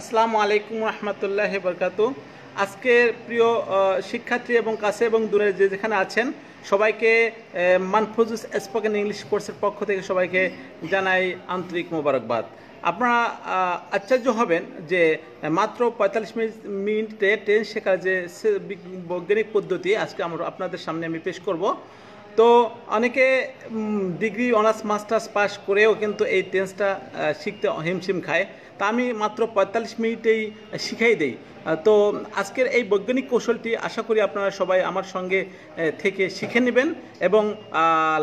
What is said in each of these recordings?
আসসালামু আলাইকুম রহমতুল্লাহি বরকাতু। আজকের প্রিয় শিক্ষার্থী এবং কাছে এবং দূরে যেখানে আছেন সবাইকে মানফুজুস স্পোকেন ইংলিশ কোর্সের পক্ষ থেকে সবাইকে জানাই আন্তরিক মোবারকবাদ। আপনারা আশ্চর্য হবেন যে মাত্র ৪৫ মিনিটে টেন্স শেখার যে বৈজ্ঞানিক পদ্ধতি আজকে আপনাদের সামনে আমি পেশ করব। তো অনেকে ডিগ্রি অনার্স মাস্টার্স পাস করেও কিন্তু এই টেন্সটা শিখতে হিমশিম খায়। তা আমি মাত্র ৪৫ মিনিটেই শিখাই দেই। তো আজকের এই বৈজ্ঞানিক কৌশলটি আশা করি আপনারা সবাই আমার সঙ্গে থেকে শিখে নেবেন এবং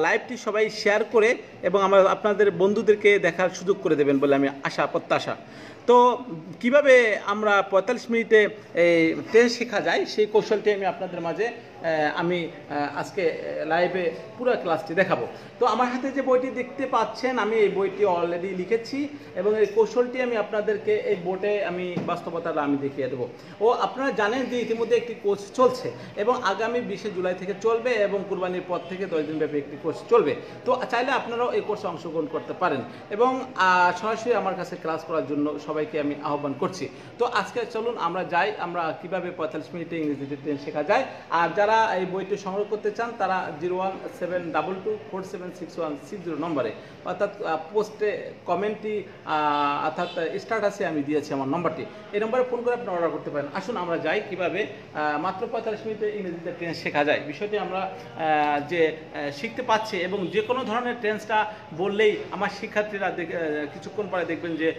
লাইভটি সবাই শেয়ার করে এবং আপনাদের বন্ধুদেরকে দেখার সুযোগ করে দেবেন বলে আমি প্রত্যাশা। তো কিভাবে আমরা ৪৫ মিনিটে টেন্স শেখা যায় সেই কৌশলটি আমি আপনাদের মাঝে আমি আজকে লাইভে পুরো ক্লাসটি দেখাবো। তো আমার হাতে যে বইটি দেখতে পাচ্ছেন আমি এই বইটি অলরেডি লিখেছি এবং এই কৌশলটি আমি আপনাদেরকে এই বোর্ডে আমি বাস্তবতাটা আমি দেখিয়ে দেবো। ও আপনারা জানেন যে ইতিমধ্যে একটি কোর্স চলছে এবং আগামী ২০শে জুলাই থেকে চলবে এবং কুরবানির পর থেকে 10 দিন ব্যাপী একটি কোর্স চলবে। তো চাইলে আপনারাও এই কোর্সে অংশগ্রহণ করতে পারেন এবং সরাসরি আমার কাছে ক্লাস করার জন্য সবাইকে আমি আহ্বান করছি। তো আজকে চলুন আমরা যাই, আমরা কিভাবে ৪৫ মিনিটে ইংরেজিতে টেন্স শেখা যায়। আর যারা এই বইটি সংগ্রহ করতে চান তারা 01722476160 নম্বরে অর্থাৎ পোস্টে কমেন্টটি অর্থাৎ স্ট্যাটাসে আমি দিয়েছি আমার নম্বরটি, এই নম্বরে ফোন করে আপনারা অর্ডার করতে পারেন। আসুন আমরা যাই কিভাবে মাত্র ৪৫ মিনিটে ইংরেজিতে টেন্স শেখা যায়। বিষয়টি আমরা যে শিখতে পাচ্ছি এবং যে কোনো ধরনের টেন্সটা বললেই আমার শিক্ষার্থীরা কিছুক্ষণ পরে দেখবেন যে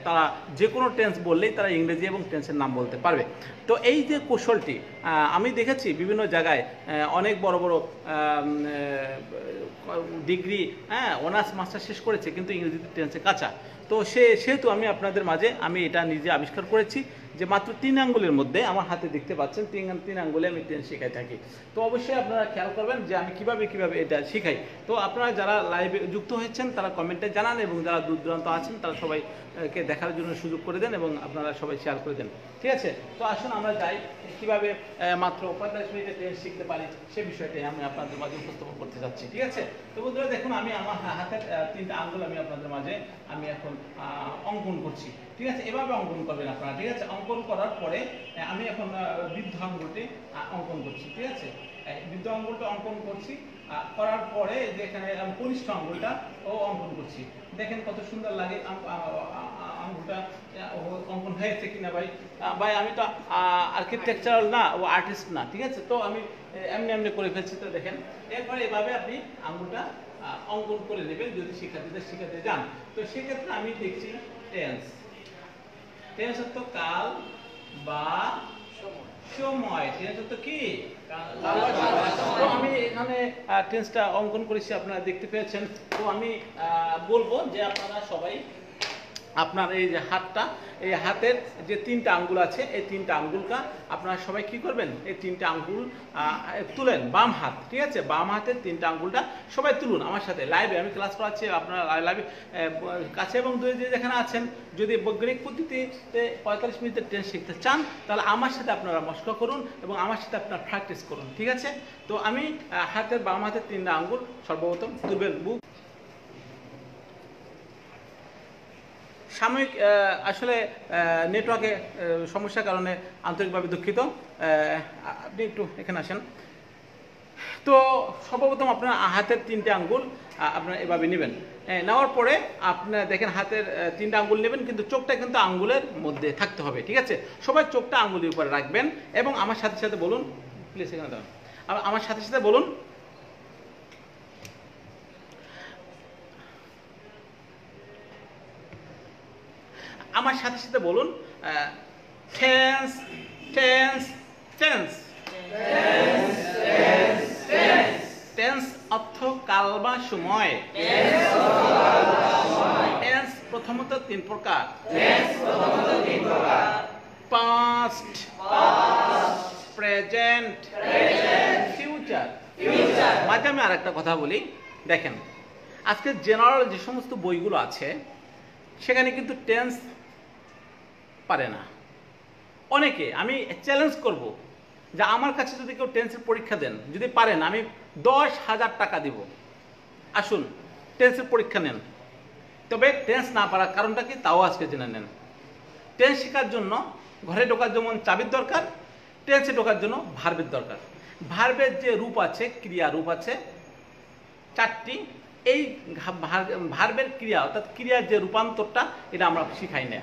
তারা যে কোনো টেন্স বললেই তারা ইংরেজি এবং টেন্সের নাম বলতে পারবে। তো এই যে কৌশলটি আমি দেখেছি বিভিন্ন জায়গায় অনেক বড় বড় ডিগ্রি অনার্স মাস্টার শেষ করেছে কিন্তু ইংরেজিতে টেন্সে কাঁচা। তো সেহেতু আমি আপনাদের মাঝে আমি এটা নিজে আবিষ্কার করেছি যে মাত্র 3 আঙ্গুলের মধ্যে আমার হাতে দেখতে পাচ্ছেন 3 আঙ্গুলে আমি টেন্স শেখাই থাকি। তো অবশ্যই আপনারা খেয়াল করবেন যে আমি কিভাবে এটা শিখাই। তো আপনারা যারা লাইভে যুক্ত হয়েছেন তারা কমেন্টে জানান এবং যারা দূর দূরান্ত আছেন তারা সবাইকে দেখার জন্য সুযোগ করে দেন এবং আপনারা সবাই শেয়ার করে দেন। ঠিক আছে, তো আসুন আমরা যাই কিভাবে মাত্র ৪৫ মিনিটে টেন্স শিখতে পারি সে বিষয়টাই আমি আপনাদের মাঝে উপস্থাপন করতে যাচ্ছি। ঠিক আছে, তো বন্ধুরা দেখুন আমি আমার হাতের 3টা আঙ্গুল আমি আপনাদের মাঝে আমি এখন অঙ্কন করছি। ঠিক আছে, এভাবে অঙ্কন করবেন আপনারা। ঠিক আছে, অঙ্কন করার পরে আমি এখন বৃদ্ধ আঙ্গুলটি অঙ্কন করছি। ঠিক আছে, বৃদ্ধ আঙ্গুলটা অঙ্কন করছি, করার পরে যে এখানে কনিষ্ঠ আঙ্গুলটা ও অঙ্কন করছি। দেখেন কত সুন্দর লাগে আঙ্গুলটা অঙ্কন হয়েছে কিনা। ভাই আমি তো আর্কিটেকচারাল না, ও আর্টিস্ট না। ঠিক আছে, তো আমি এমনি করে ফেলছি। তো দেখেন এরপরে এভাবে আপনি আঙ্গুলটা অঙ্কন করে নেবেন যদি শিক্ষার্থীদের শিখাতে যান। তো সেক্ষেত্রে আমি দেখছি টেন্স অর্থ কাল বা সময়। টেন্স অর্থ কি? তো আমি এখানে টেন্সটা অঙ্কন করেছি, আপনারা দেখতে পেয়েছেন। তো আমি বলবো যে আপনারা সবাই আপনার এই যে হাতটা, এই হাতের যে 3টা আঙ্গুল আছে এই 3টা আঙ্গুলটা আপনারা সবাই কি করবেন, এই 3টা আঙ্গুল তুলেন বাম হাত। ঠিক আছে, বাম হাতের 3টা আঙ্গুলটা সবাই তুলুন আমার সাথে। লাইভে আমি ক্লাস করাচ্ছি, আপনারা লাইভে কাছে এবং দূরে যেখানে আছেন যদি বৈজ্ঞানিক পদ্ধতিতে ৪৫ মিনিটের টেন্স শিখতে চান তাহলে আমার সাথে আপনারা মস্কা করুন এবং আমার সাথে আপনারা প্র্যাকটিস করুন। ঠিক আছে, তো আমি হাতের বাম হাতের 3টা আঙ্গুল সর্বপ্রথম তুলবেন। সাময়িক আসলে নেটওয়ার্কে সমস্যার কারণে আন্তরিকভাবে দুঃখিত, আপনি একটু এখানে আসেন। তো সর্বপ্রথম আপনার হাতের 3টে আঙ্গুল আপনারা এভাবে নেবেন। নেওয়ার পরে আপনারা দেখেন হাতের 3টা আঙ্গুল নেবেন কিন্তু চোখটা কিন্তু আঙ্গুলের মধ্যে থাকতে হবে। ঠিক আছে, সবাই চোখটা আঙ্গুলের উপরে রাখবেন এবং আমার সাথে সাথে বলুন, প্লিজ এখানে দাঁড়ান, আমার সাথে সাথে বলুন আমার সাথে সাথে বলুন টেন্স টেন্স টেন্স। টেন্স অর্থ কাল বা সময়। টেন্স প্রথমত 3 প্রকার: পাস্ট, প্রেজেন্ট, ফিউচার। মাঝে আমি আরেকটা কথা বলি, দেখেন আজকে জেনারেল যে সমস্ত বইগুলো আছে সেখানে কিন্তু টেন্স পারে না অনেকে। আমি চ্যালেঞ্জ করব যে আমার কাছে যদি কেউ টেন্সের পরীক্ষা দেন, যদি পারেন আমি 10,000 টাকা দিব। আসুন টেন্সের পরীক্ষা নেন, তবে টেন্স না পারার কারণটা কি তাও আজকে জেনে নেন। টেন্স শেখার জন্য ঘরে ঢোকার যেমন চাবির দরকার, টেন্সে ঢোকার জন্য ভার্বের দরকার। ভার্বের যে রূপ আছে, ক্রিয়া রূপ আছে 4টি। এই ভার্বের ক্রিয়া অর্থাৎ ক্রিয়ার যে রূপান্তরটা এটা আমরা শিখাই না,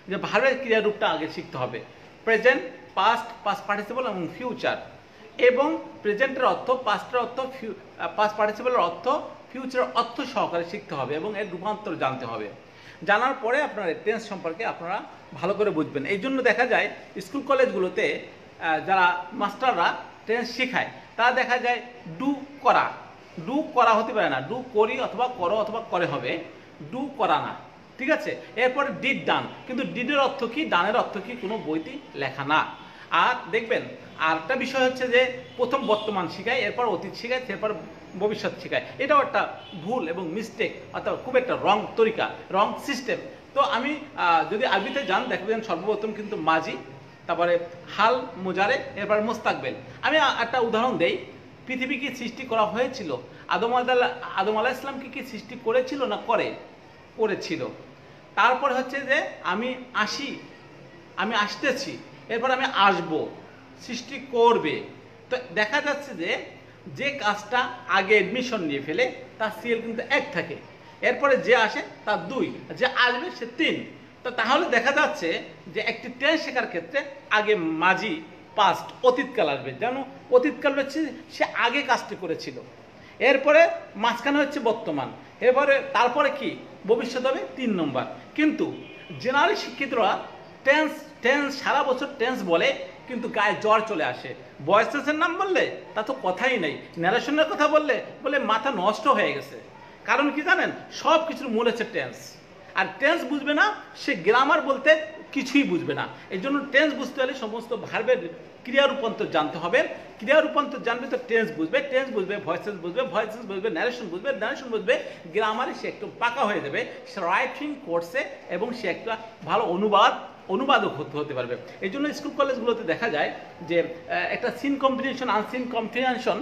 যে ভার্বের ক্রিয়া রূপটা আগে শিখতে হবে। প্রেজেন্ট, পাস্ট, পাস্ট পার্টিসিপল এবং ফিউচার। এবং প্রেজেন্টের অর্থ, পাস্টের অর্থ, পাস্ট পার্টিসিপলের অর্থ, ফিউচারের অর্থ সহকারে শিখতে হবে এবং এর রূপান্তর জানতে হবে। জানার পরে আপনারা টেন্স সম্পর্কে আপনারা ভালো করে বুঝবেন। এই জন্য দেখা যায় স্কুল কলেজগুলোতে যারা মাস্টাররা টেন্স শেখায় তারা দেখা যায় ডু করা, ডু করা হতে পারে না, ডু করি অথবা করো অথবা করে হবে, ডু করা না, ঠিক আছে। এরপরে ডিড ডান, কিন্তু ডিডের অর্থ কি, ডানের অর্থ কি কোনো বইতে লেখা না। আর দেখবেন আরেকটা বিষয় হচ্ছে যে প্রথম বর্তমান শেখায়, এরপর অতীত শেখায়, এরপর ভবিষ্যৎ শেখায়। এটাও একটা ভুল এবং মিস্টেক, অর্থাৎ খুব একটা রং তরিকা, রং সিস্টেম। তো আমি যদি আরবিতে যান দেখবেন সর্বপ্রথম কিন্তু মাজি, তারপরে হাল, মুজারে, এরপর মোস্তাকবেল। আমি একটা উদাহরণ দেই, পৃথিবী কি সৃষ্টি করা হয়েছিল? আদম আলাইহিস সালামকে কি সৃষ্টি করেছিল না করেছিল? তারপর হচ্ছে যে আমি আসি, আমি আসতেছি, এরপর আমি আসব, সৃষ্টি করবে। তো দেখা যাচ্ছে যে কাজটা আগে এডমিশন নিয়ে ফেলে তার সিএল কিন্তু 1 থাকে, এরপরে যে আসে তার 2, যে আসবে সে 3। তো তাহলে দেখা যাচ্ছে যে একটি টেন্স শেখার ক্ষেত্রে আগে মাজি, পাস্ট, অতীতকাল আসবে, যেন অতীতকাল হচ্ছে সে আগে কাজটি করেছিল, এরপরে মাঝখানে হচ্ছে বর্তমান, এরপরে তারপরে কি ভবিষ্যৎ হবে 3 নম্বর। কিন্তু জেনারেল শিক্ষিতরা টেন্স সারা বছর টেন্স বলে, কিন্তু গায়ে জ্বর চলে আসে। ভয়েস টেন্সের নাম বললে তা তো কথাই নেই, ন্যারেশনের কথা বলে মাথা নষ্ট হয়ে গেছে। কারণ কি জানেন, সব কিছুর মূল হচ্ছে টেন্স। আর টেন্স বুঝবে না সে গ্রামার বলতে কিছুই বুঝবে না। এই জন্য টেন্স বুঝতে হলে সমস্ত ভার্বের ক্রিয়া রূপান্তর জানতে হবে। ক্রিয়া রূপান্তর জানবে তো টেন্স বুঝবে, টেন্স বুঝবে ভয়েস টেন্স বুঝবে, ভয়েস টেন্স বুঝবে ন্যারেশন বুঝবে, ন্যারেশন বুঝবে গ্রামারে সে একটু পাকা হয়ে যাবে, সে রাইটিং কোর্সে, এবং সে একটা ভালো অনুবাদক হতে পারবে। এই জন্য স্কুল কলেজগুলোতে দেখা যায় যে একটা সিন কম্বিনেশন, আনসিন কম্বিনেশন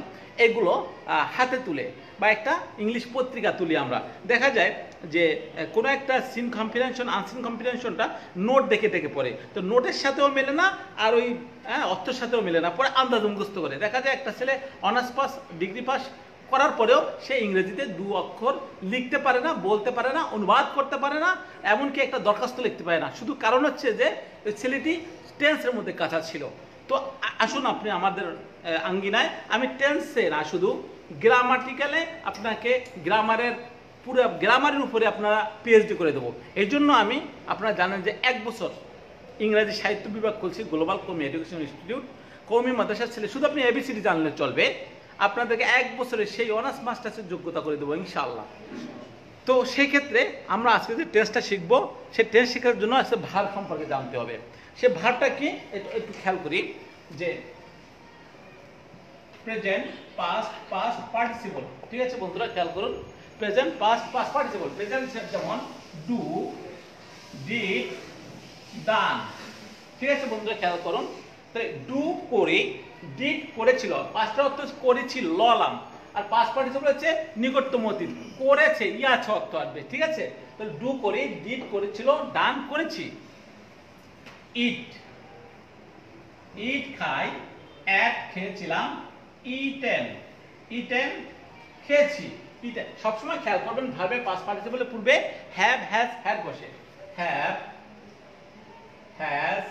এগুলো হাতে তুলে, বা একটা ইংলিশ পত্রিকা তুলি আমরা, দেখা যায় যে কোনো একটা সিন কম্বিনেশন, আনসিন কম্বিনেশনটা নোট দেখে পড়ে, তো নোটের সাথেও মেলে না, আর ওই অর্থের সাথেও মেলে না, পরে আন্দাজ মুখস্থ করে। দেখা যায় একটা ছেলে অনার্স পাস, ডিগ্রি পাস করার পরেও সে ইংরেজিতে 2 অক্ষর লিখতে পারে না, বলতে পারে না, অনুবাদ করতে পারে না, এমনকি একটা দরখাস্ত লিখতে পারে না, শুধু কারণ হচ্ছে যে ওই ছেলেটি টেন্সের মধ্যে কাঁচা ছিল। তো আসুন আপনি আমাদের আঙ্গিনায় আমি টেন্সে না, শুধু গ্রামাটিক্যালে আপনাকে পুরো গ্রামারের উপরে আপনারা পিএইচডি করে দেবো। এই জন্য আমি, আপনারা জানেন যে 1 বছর ইংরেজি সাহিত্য বিভাগ খুলছি, গ্লোবাল কওমি এডুকেশন ইনস্টিটিউট, কওমি মাদ্রাসার ছেলে, শুধু আপনি এবিসিডি জানলে চলবে, আপনাদেরকে 1 বছরে সেই অনার্স মাস্টার্সের যোগ্যতা করে দেবো ইনশাআল্লাহ। তো সেই ক্ষেত্রে আমরা আজকে যে টেন্সটা শিখবো, সেই টেন্স শেখার জন্য আজকে ভার সম্পর্কে জানতে হবে। সে ভারটা কি একটু খেয়াল করি, যে প্রেজেন্ট, পাস্ট, পাস্ট পার্টিসিপল, ঠিক আছে বন্ধুরা খেয়াল করুন, present, past, past participle. Present যেমন ডু, ডিড, ডান, ঠিক আছে বন্ধুরা খেয়াল করুন। তাহলে ডু করে, ডিড করেছিল, পাস্টের অর্থ করেছিল ললাম, আর পাস্ট পার্টিসিপল হচ্ছে নিকটতম অতীত, করেছে ইয়াছে অর্থ আসবে, ঠিক আছে। তাহলে ডু করে, ডিড করেছিল, ডান করেছি। ইট, ইট খাই, এট খেয়েছিলাম, ইটেন, ইটেন খেয়েছি, ইটেন। সবসময় খেয়াল করবেন ভার্বের পাস্ট পার্টিসিপলের পূর্বে হ্যাভ, হ্যাজ, হ্যাড বসে, হ্যাভ, হ্যাজ,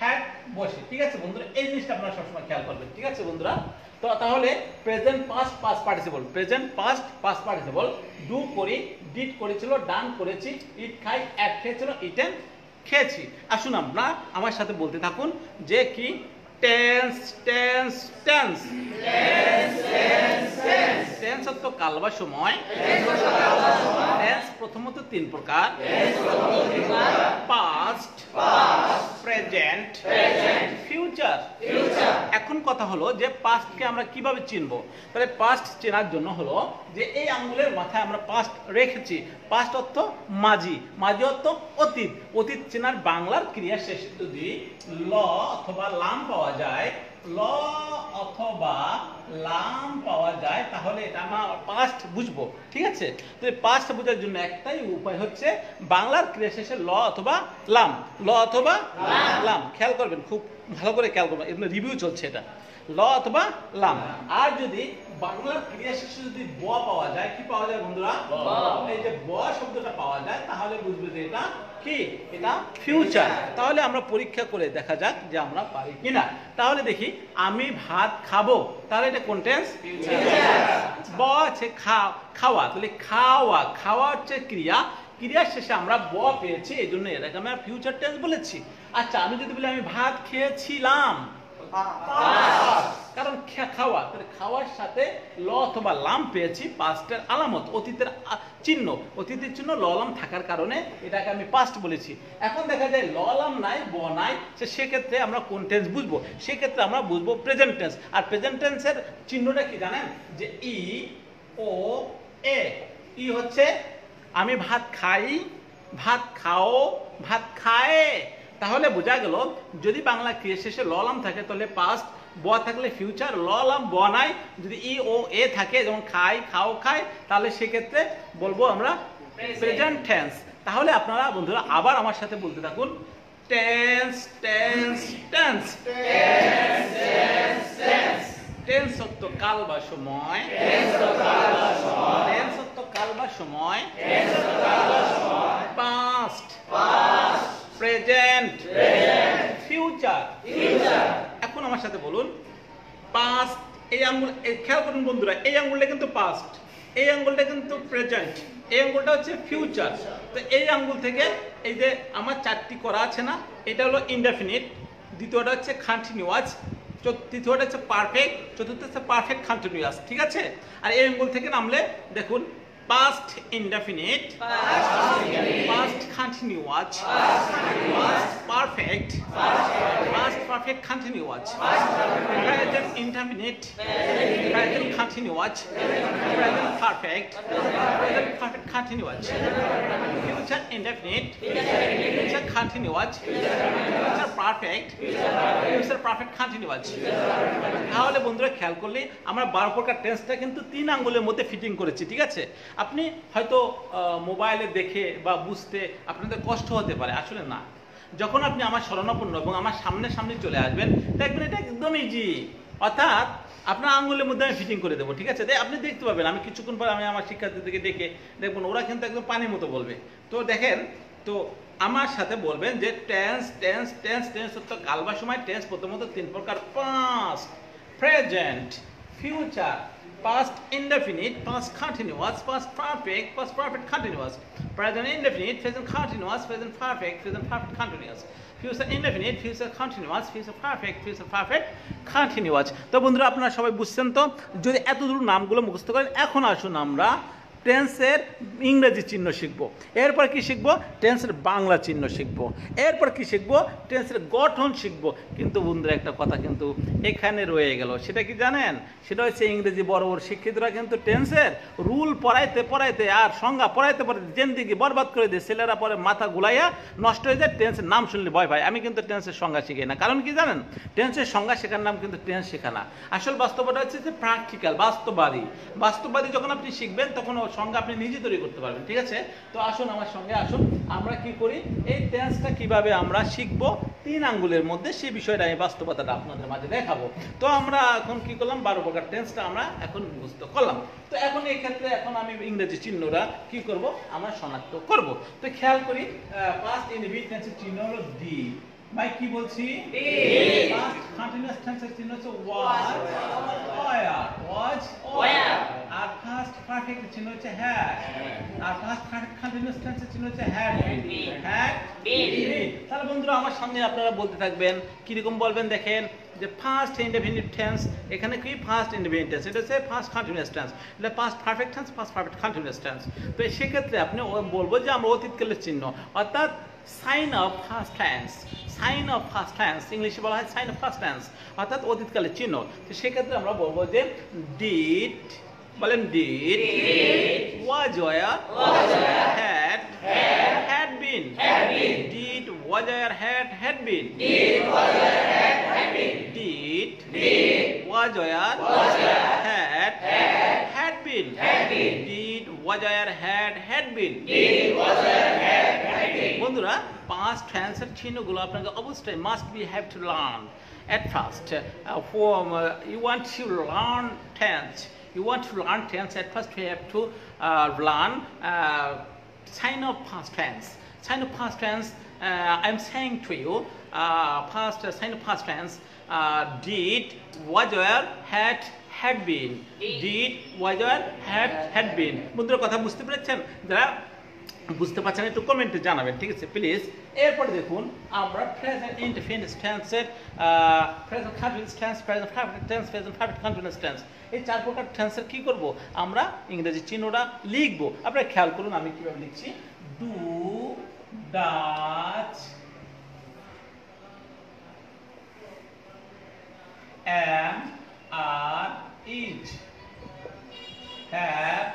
হ্যাড বসে, ঠিক আছে বন্ধুরা। এই জিনিসটা আপনারা সবসময় খেয়াল করবেন, ঠিক আছে বন্ধুরা। তো তাহলে present past past participle, present past past participle, do করি, ডিড করেছিল, ডান করেছি, ইট খাই, এট খেয়েছিল, ইটেন খেয়েছি। আসুন আপনারা আমার সাথে বলতে থাকুন যে কি টেন্স, টেন্স, টেন্স, টেন্স অর্থ কাল বা সময়। টেন্স প্রথমত 3 প্রকার, পাস্ট, প্রেজেন্ট, ফিউচার। এখন কথা হলো যে পাস্টকে আমরা কিভাবে চিনবো। তাহলে পাস্ট চেনার জন্য হলো যে এই আঙ্গুলের মাথায় আমরা পাস্ট রেখেছি। পাস্ট অর্থ মাজি, মাজি অর্থ অতীত। অতীত চেনার বাংলার ক্রিয়া শেষে যদি ল অথবা লাম পাওয়া যায় ল অথবা লাম পাওয়া যায় তাহলে এটা আমরা পাস্ট বুঝবো, ঠিক আছে? তো এই পাস্ট বোঝার জন্য একটাই উপায় হচ্ছে বাংলার ক্রিয়া শেষে ল অথবা লাম, ল অথবা লাম। খেয়াল করবেন, খুব ভালো করে খেয়াল করবেন, এগুলো রিভিউ চলছে, এটা ল অথবা লাম। আর যদি বাংলার ক্রিয়া শেষে যদি ব পাওয়া যায়, কি পাওয়া যায় বন্ধুরা? এই যে ব শব্দটা পাওয়া যায় তাহলে বুঝবে যে এটা কি, এটা ফিউচার। তাহলে আমরা পরীক্ষা করে দেখা যাক যে আমরা পারি কিনা। তাহলে দেখি, আমি ভাত খাবো, তাহলে এটা কোন টেন্স? ব আছে খাওয়া, তাহলে খাওয়া, খাওয়া হচ্ছে ক্রিয়া, ক্রিয়ার শেষে আমরা ব পেয়েছি, এই জন্য এটাকে আমরা ফিউচার টেন্স বলেছি। আচ্ছা, আমি যদি বলি আমি ভাত খেয়েছিলাম, কারণ খাওয়া, তাহলে খাওয়ার সাথে ল অথবা লাম পেয়েছি, পাস্টের আলামত, অতীতের চিহ্ন, অতীতের চিহ্ন ল লাম থাকার কারণে এটাকে আমি পাস্ট বলেছি। এখন দেখা যায় ল লাম নাই, ব নাই, সেক্ষেত্রে আমরা কোন টেন্স বুঝবো? সেক্ষেত্রে আমরা বুঝবো প্রেজেন্ট টেন্স। আর প্রেজেন্ট টেন্সের চিহ্নটা কি জানেন? যে ই ও এ। ই হচ্ছে আমি ভাত খাই, ভাত খাও, ভাত খায়। তাহলে বোঝা গেল যদি বাংলা ক্রিয়া শেষে ল লাম থাকে তাহলে পাস্ট, ব থাকলে ফিউচার, ল লাম ব নাই, যদি ই ও এ থাকে যেমন খাই, খাও, খায়, তাহলে সেক্ষেত্রে বলবো আমরা প্রেজেন্ট টেন্স। তাহলে আপনারা বন্ধুরা আবার আমার সাথে বলতে থাকুন, টেন্স টেন্স টেন্স। টেন্স অর্থ কাল বা সময়, টেন্স অর্থ কাল বা সময়, পাস্ট, প্রেজেন্ট, ফিউচার। এখন আমার সাথে বলুন, পাস্ট, এই আঙ্গুল, খেয়াল করুন বন্ধুরা, এই আঙ্গুলটা কিন্তু পাস্ট, এই আঙ্গুলটা কিন্তু প্রেজেন্ট, এই আঙ্গুলটা হচ্ছে ফিউচার। তো এই আঙ্গুল থেকে এই যে আমার চারটি করা আছে না, এটা হলো ইনডেফিনিট, দ্বিতীয়টা হচ্ছে কন্টিনিউয়াস, তৃতীয়টা হচ্ছে পারফেক্ট, চতুর্থ হচ্ছে পারফেক্ট কন্টিনিউয়াস, ঠিক আছে? আর এই আঙ্গুল থেকে নামলে দেখুন, past indefinite, past continuous, past perfect, past perfect continuous, present indefinite, present continuous, present perfect, present perfect continuous, future indefinite, future continuous, future perfect, future perfect continuous। তাহলে বন্ধুরা খেয়াল করলে আমরা 12 প্রকার টেন্সটা কিন্তু 3 আঙ্গুলের মধ্যে ফিটিং করেছি, ঠিক আছে? আপনি হয়তো মোবাইলে দেখে বা বুঝতে আপনাদের কষ্ট হতে পারে, আসলে না। যখন আপনি আমার শরণাপন্ন এবং আমার সামনে চলে আসবেন, দেখবেন এটা একদম ইজি। অর্থাৎ আপনার আঙ্গুলের মধ্যে আমি ফিটিং করে দেবো, ঠিক আছে? আপনি দেখতে পাবেন, আমি কিছুক্ষণ পর আমি আমার শিক্ষার্থীদেরকে দেখে দেখবেন ওরা কিন্তু একদম পানির মতো বলবে। তো দেখেন, তো আমার সাথে বলবেন যে টেন্স টেন্স টেন্স টেন্স অর্থ কাল বা সময়। টেন্স প্রথমত 3 প্রকার, past, present, future. Past indefinite, past continuous, past perfect continuous, present indefinite, present continuous, present perfect continuous, future indefinite, future continuous, future perfect continuous। তো বন্ধুরা আপনারা সবাই বুঝছেন তো? যদি এতদূর নামগুলো মুখস্থ করেন, এখন আসুন আমরা টেন্সের ইংরেজি চিহ্ন শিখবো। এরপর কি শিখবো? টেন্সের বাংলা চিহ্ন শিখবো। এরপর কি শিখবো? টেন্সের গঠন শিখবো। কিন্তু বন্ধুরা একটা কথা কিন্তু এখানে রয়ে গেল, সেটা কি জানেন? সেটা হচ্ছে ইংরেজি বড় বড় শিক্ষিতরা কিন্তু টেন্সের রুল পড়াইতে আর সংজ্ঞা পড়াইতে জেন্দিগি বরবাদ করে দিয়ে ছেলেরা পরে মাথা গুলাইয়া নষ্ট হয়ে যায়। টেন্সের নাম শুনলে ভয় ভাই। আমি কিন্তু টেন্সের সংজ্ঞা শিখাই না, কারণ কি জানেন? টেন্সের সংজ্ঞা শেখার নাম কিন্তু টেন্স শেখা না। আসল বাস্তবতা হচ্ছে যে প্র্যাকটিক্যাল, বাস্তববাদী যখন আপনি শিখবেন তখন সংজ্ঞা আপনি নিজে তৈরি করতে পারবেন, ঠিক আছে? তো আসুন আমার সঙ্গে, আসুন আমরা কি করি, এই টেন্সটা কিভাবে আমরা শিখবো 3 আঙ্গুলের মধ্যে, সেই বিষয়টা আমি বাস্তবতাটা আপনাদের মাঝে দেখাবো। তো আমরা এখন কি করলাম, 12 প্রকার টেন্সটা আমরা এখন মুখস্থ করলাম। তো এখন এই ক্ষেত্রে এখন আমি ইংরেজি চিহ্নরা কি করব, আমরা শনাক্ত করব। তো খেয়াল করি, পাস্ট ইনডিফিনিট টেন্সের চিহ্ন হলো ডি। ভাই কি বলছি? পাস্ট কন্টিনিউয়াস টেন্সের চিহ্ন হচ্ছে ওয়াজ, আর পাস্ট পারফেক্ট চিহ্ন হচ্ছে হ্যাড, আর পাস্ট কন্টিনিউয়াস টেন্সের চিহ্ন হচ্ছে হ্যাড বিন। তাহলে বন্ধুরা আমার সামনে আপনারা বলতে থাকবেন, কি রকম বলবেন দেখেন, যে ফার্স্ট ইনডেফিনিট টেন্স, এখানে কি ফার্স্ট ইনডেফিনিট টেন্স, এটা হচ্ছে ফার্স্ট কন্টিনিউয়াস টেন্স, এটা past perfect tense, past perfect continuous tense. তো সেক্ষেত্রে আপনি বলবো যে আমরা অতীতকালের চিহ্ন, অর্থাৎ sign of first tense, sign of first tense, ইংলিশে বলা হয় সাইন অফ ফার্স্ট টেন্স, অর্থাৎ অতীতকালের চিহ্ন। তো সেক্ষেত্রে আমরা বলবো যে ডিড, বলেন did, was were, had bin, did was your had been? Did was your had been? Did Was your had been? Did was your had been? Did was your had been? বন্ধুরা past tense এর চিহ্নগুলো আপনাকে অবশ্যই must be have to learn at first. You want to learn tense. You want to learn tense at first. You have to learn sign of past tense. Sign of past tense. I'm saying to you, sign of past tense. Did was your had been? Did was your had been? বন্ধুরা কথা বুঝতে পেরেছেন? যারা বুঝতে পারছেন একটু কমেন্টে জানাবেন, ঠিক আছে প্লিজ। এরপরে দেখুন আমরা প্রেজেন্ট ইনডিফিনিট টেন্সের present continuous tense, present perfect tense, present perfect continuous tense, এই চার প্রকার টেন্সের কি করব? আমরা ইংরেজি চিহ্নটা লিখব। আপনারা খেয়াল করুন আমি কিভাবে লিখছি। Do, Dutch, am, are, is, have,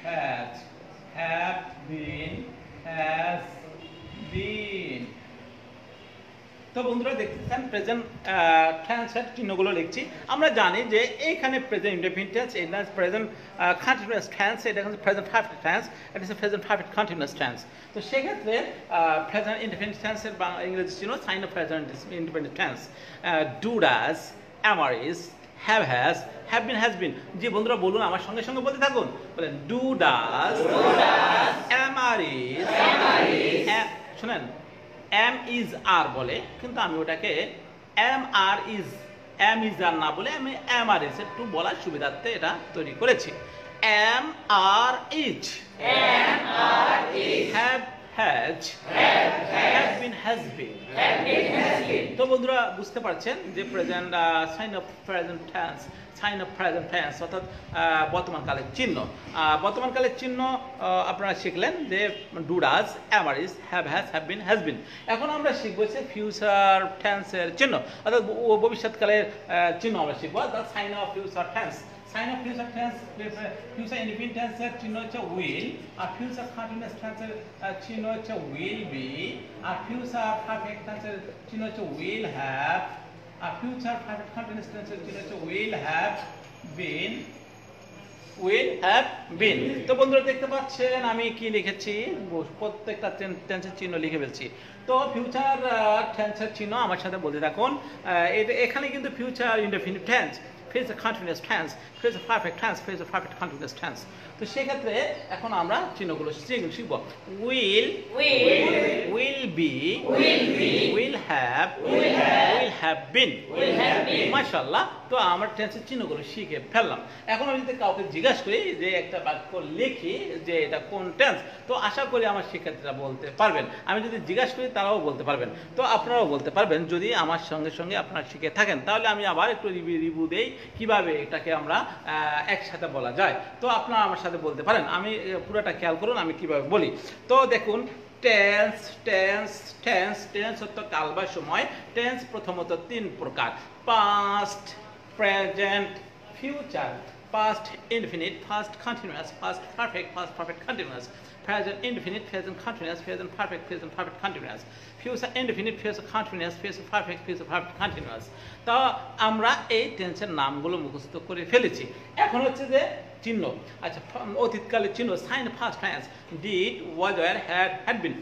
has, have been, has been। তো বন্ধুরা দেখতেছেন প্রেজেন্ট টেন্সের চিহ্নগুলো লিখছি। আমরা জানি যে এইখানে প্রেজেন্ট ইনডেফিনিট টেন্স, এটা প্রেজেন্ট কন্টিনিউয়াস টেন্স, এটা হচ্ছে প্রেজেন্ট পারফেক্ট টেন্স, এটা হচ্ছে প্রেজেন্ট পারফেক্ট কন্টিনিউয়াস টেন্স। তো সেক্ষেত্রে প্রেজেন্ট ইনডেফিনিট টেন্সের ইংরেজি চিহ্ন sign of present indefinite tense, do, does, am, is, have, has, have been, has been। যে বন্ধুরা বলুন আমার সঙ্গে সঙ্গে বলতে থাকুন, বলেন ডু, ডাজ, am, is, শুনেন am, is, are বলে, কিন্তু আমি ওটাকে am, is, are না বলে আমি am, is একটু বলার সুবিধার্থে এটা তৈরি করেছি। am, is, have, has, have been, has been। তো বন্ধুরা বুঝতে পারছেন যে present sign of present tense, sign of present tense অর্থাৎ বর্তমানকালের চিহ্ন। বর্তমানকালের চিহ্ন আপনারা শিখলেন যে do, does, am, is, have, has, have been, has been। এখন আমরা শিখবো যে ফিউচার টেন্সের চিহ্ন অর্থাৎ ভবিষ্যৎকালের চিহ্ন আমরা শিখবো, the sign of future tense. Sign of future tense, future indefinite টেন্সের চিহ্ন হচ্ছে উইল, আর ফিউচার কন্টিনিউয়াস টেন্সের চিহ্ন হচ্ছে উইল বি, আর ফিউচার পারফেক্ট টেন্সের চিহ্ন হচ্ছে উইল হ্যাভ, আর ফিউচার পারফেক্ট কন্টিনিউয়াস টেন্সের চিহ্ন হচ্ছে will have been, will have been. তো বন্ধুরা দেখতে পাচ্ছেন আমি কি লিখেছি, প্রত্যেকটা টেন্সের চিহ্ন লিখে ফেলছি। তো ফিউচার টেন্সের চিহ্ন আমার সাথে বলতে থাকুন। এখানে কিন্তু future indefinite tense, future continuous tense, future perfect tense, future perfect continuous tense। তো সেক্ষেত্রে এখন আমরা চিহ্নগুলো শিখব। will be, will have been। মাশাআল্লাহ। তো আমার টেন্সের চিহ্নগুলো শিখে ফেললাম। এখন আমি যদি কাউকে জিজ্ঞাসা করি যে একটা বাক্য লিখি যে এটা কোন টেন্স, তো আশা করি আমার শিক্ষার্থীরা বলতে পারবেন। আমি যদি জিজ্ঞাসা করি তারাও বলতে পারবেন, তো আপনারাও বলতে পারবেন যদি আমার সঙ্গে সঙ্গে আপনারা শিখে থাকেন। তাহলে আমি আবার একটু রিভিউ দেই কিভাবে এটাকে আমরা একসাথে বলা যায়। তো আপনারা আমার সাথে বলতে পারেন, আমি পুরোটা খেয়াল করুন আমি কিভাবে বলি। তো দেখুন টেন্স অর্থাৎ কাল বা সময়। টেন্স প্রথমত তিন প্রকার: past, present, future. Past infinite, past continuous, past perfect continuous, present indefinite, present continuous, present perfect continuous, future indefinite, future continuous, future perfect continuous। তো আমরা এই টেন্সের নামগুলো মুখস্থ করে ফেলেছি। এখন হচ্ছে যে চিহ্ন। আচ্ছা, অতীতকালের চিহ্ন sign of past tense, did, was, were, had been.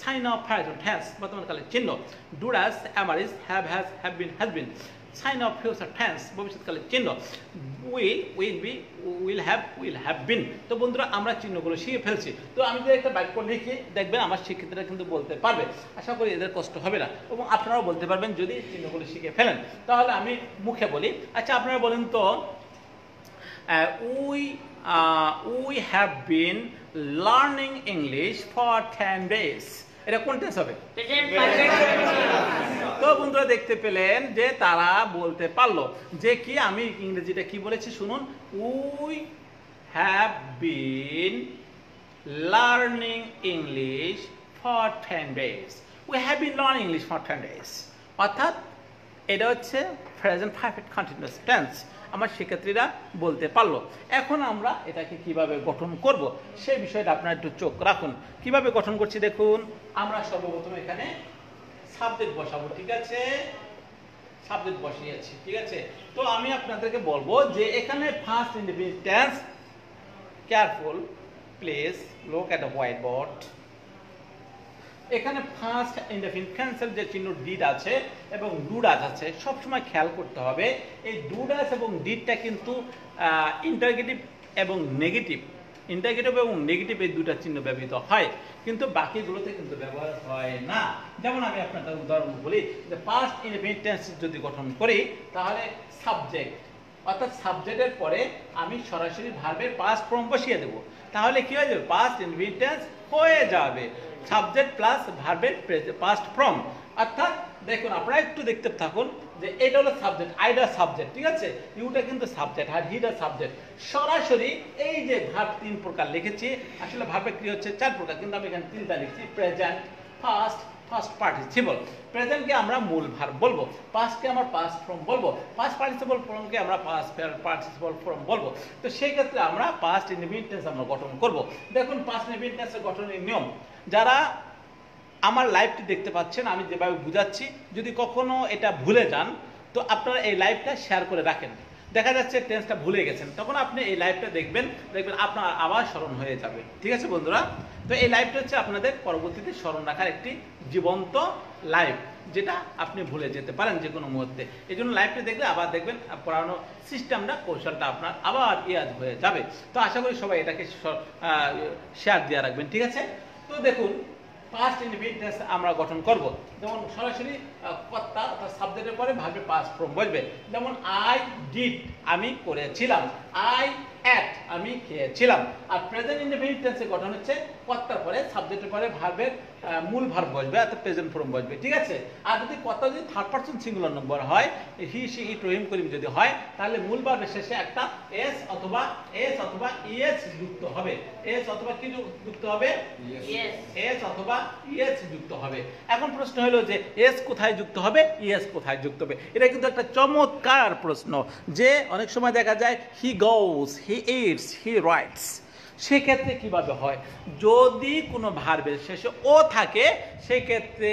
Sign of present tense বর্তমানকালের চিহ্ন, do, does, am, is, have, has, have been, has been। Sign of future tense ভবিষ্যৎকালের চিহ্ন, will be, will have been. তো বন্ধুরা আমরা চিহ্নগুলো শিখে ফেলছি। তো আমি যদি একটা বাক্য লিখি দেখবেন আমার শিক্ষার্থীরা কিন্তু বলতে পারবে। আশা করি এদের কষ্ট হবে না এবং আপনারাও বলতে পারবেন যদি চিহ্নগুলো শিখে ফেলেন। তাহলে আমি মুখে বলি। আচ্ছা, আপনারা বলেন তো, we have been learning English for 10 days। এটা কোন টেন্স হবে? তো বন্ধুরা দেখতে পেলেন যে তারা বলতে পারলো যে কি আমি ইংরেজিটা কি বলেছি শুনুন। We have been learning English for 10 days। We have been learning English for 10 days অর্থাৎ এটা হচ্ছে প্রেজেন্ট পারফেক্ট কন্টিনিউয়াস টেন্স। আমার শিক্ষার্থীরা বলতে পারলো। এখন আমরা এটাকে কিভাবে গঠন করব সেই বিষয়টা আপনারা একটু চোখ রাখুন। কিভাবে গঠন করছি দেখুন। আমরা সর্বপ্রথম এখানে সাবজেক্ট বসাবো, ঠিক আছে, সাবজেক্ট বসিয়েছি, ঠিক আছে। তো আমি আপনাদেরকে বলবো যে এখানে first indefinite tense, careful please look at the white board. এখানে ফার্স্ট ইনডিফিনিট টেন্সের যে চিহ্ন ডিড আছে এবং ডু ডাজ আছে, সবসময় খেয়াল করতে হবে এই ডু ডাজ এবং ডিডটা কিন্তু ইন্টারগেটিভ এবং নেগেটিভ, ইন্টারগেটিভ এবং নেগেটিভ এই দুটা চিহ্ন ব্যবহৃত হয়, কিন্তু বাকিগুলোতে কিন্তু ব্যবহার হয় না। যেমন আমি আপনাদের উদাহরণ বলি যে ফার্স্ট ইনডিফিনিট টেন্স যদি গঠন করি তাহলে সাবজেক্ট অর্থাৎ সাবজেক্টের পরে আমি সরাসরি ভার্বের পাস্ট ফর্ম বসিয়ে দেব, তাহলে কি হয়ে যাবে, ফার্স্ট ইনডিফিনিট টেন্স হয়ে যাবে সাবজেক্ট প্লাস ভার্বের পাস্ট ফর্ম। অর্থাৎ দেখুন আপনারা একটু দেখতে থাকুন যে এটা হলো সাবজেক্ট, আইডা সাবজেক্ট, ঠিক আছে, ইউটা কিন্তু সাবজেক্ট আর হিটা সাবজেক্ট। সরাসরি এই যে ভার্ব তিন প্রকার লিখেছি, আসলে ভার্বের ক্রিয়া হচ্ছে চার প্রকার, কিন্তু আমি এখানে তিনটা লিখছি, প্রেজেন্ট, ফার্স্ট, ফার্স্ট পার্টিসিপল। প্রেজেন্টকে আমরা মূল ভার্ব বলবো, পাস্টকে আমরা পাস্ট ফর্ম বলবো, পাস্ট পার্টিসিপল ফর্মকে আমরা পাস্ট পার্টিসিপল ফর্ম বলবো। তো সেই ক্ষেত্রে আমরা পাস্ট ইনডিফিনিট টেন্স আমরা গঠন করব। দেখুন পাস্ট ইনডিফিনিট টেন্সের গঠনের নিয়ম, যারা আমার লাইভটি দেখতে পাচ্ছেন আমি যেভাবে বুঝাচ্ছি, যদি কখনো এটা ভুলে যান তো আপনারা এই লাইভটা শেয়ার করে রাখেন, দেখা যাচ্ছে টেন্সটা ভুলে গেছেন, তখন আপনি এই লাইভটা দেখবেন, আপনার আবার স্মরণ হয়ে যাবে, ঠিক আছে বন্ধুরা। তো এই লাইভটা হচ্ছে আপনাদের পরবর্তীতে স্মরণ রাখার একটি জীবন্ত লাইভ, যেটা আপনি ভুলে যেতে পারেন যে কোনো মুহূর্তে। এই জন্য লাইভটা দেখলে আবার দেখবেন পড়ানো সিস্টেমটা, কৌশলটা আপনার আবার ইয়াদ হয়ে যাবে। তো আশা করি সবাই এটাকে শেয়ার দিয়ে রাখবেন, ঠিক আছে। তো দেখুন পাস্ট ইনডিফিনিট টেন্স আমরা গঠন করব, যেমন সরাসরি কর্তা অর্থাৎ সাবজেক্টের পরে ভার্বের পাস্ট ফর্ম বসবে, যেমন আই ডিড আমি করেছিলাম, আই অ্যাট আমি খেয়েছিলাম। আর প্রেজেন্ট ইনডিফিনিট টেন্সের গঠন হচ্ছে কর্তার পরে সাবজেক্টের পরে ভার্বের মূল ভার্ব বসবে অর্থাৎ প্রেজেন্ট ফর্ম বসবে, ঠিক আছে। আর যদি কর্তা যদি থার্ড পারসন সিঙ্গুলার নম্বর হয়, হি সি ইট রহিম করিম যদি হয়, তাহলে মূল ভার্বের শেষে একটা এস অথবা ইএস যুক্ত হবে, এস অথবা কি যুক্ত হবে, এস অথবা ইএস যুক্ত হবে। এখন প্রশ্ন হলো যে এস কোথায় যুক্ত হবে, ইএস কোথায় যুক্ত হবে। এটা কিন্তু একটা চমৎকার প্রশ্ন, যে অনেক সময় দেখা যায় হি গোস, হি ইটস, হি রাইটস, সেক্ষেত্রে কিভাবে হয়, যদি কোনো ভার্বের শেষে ও থাকে সেক্ষেত্রে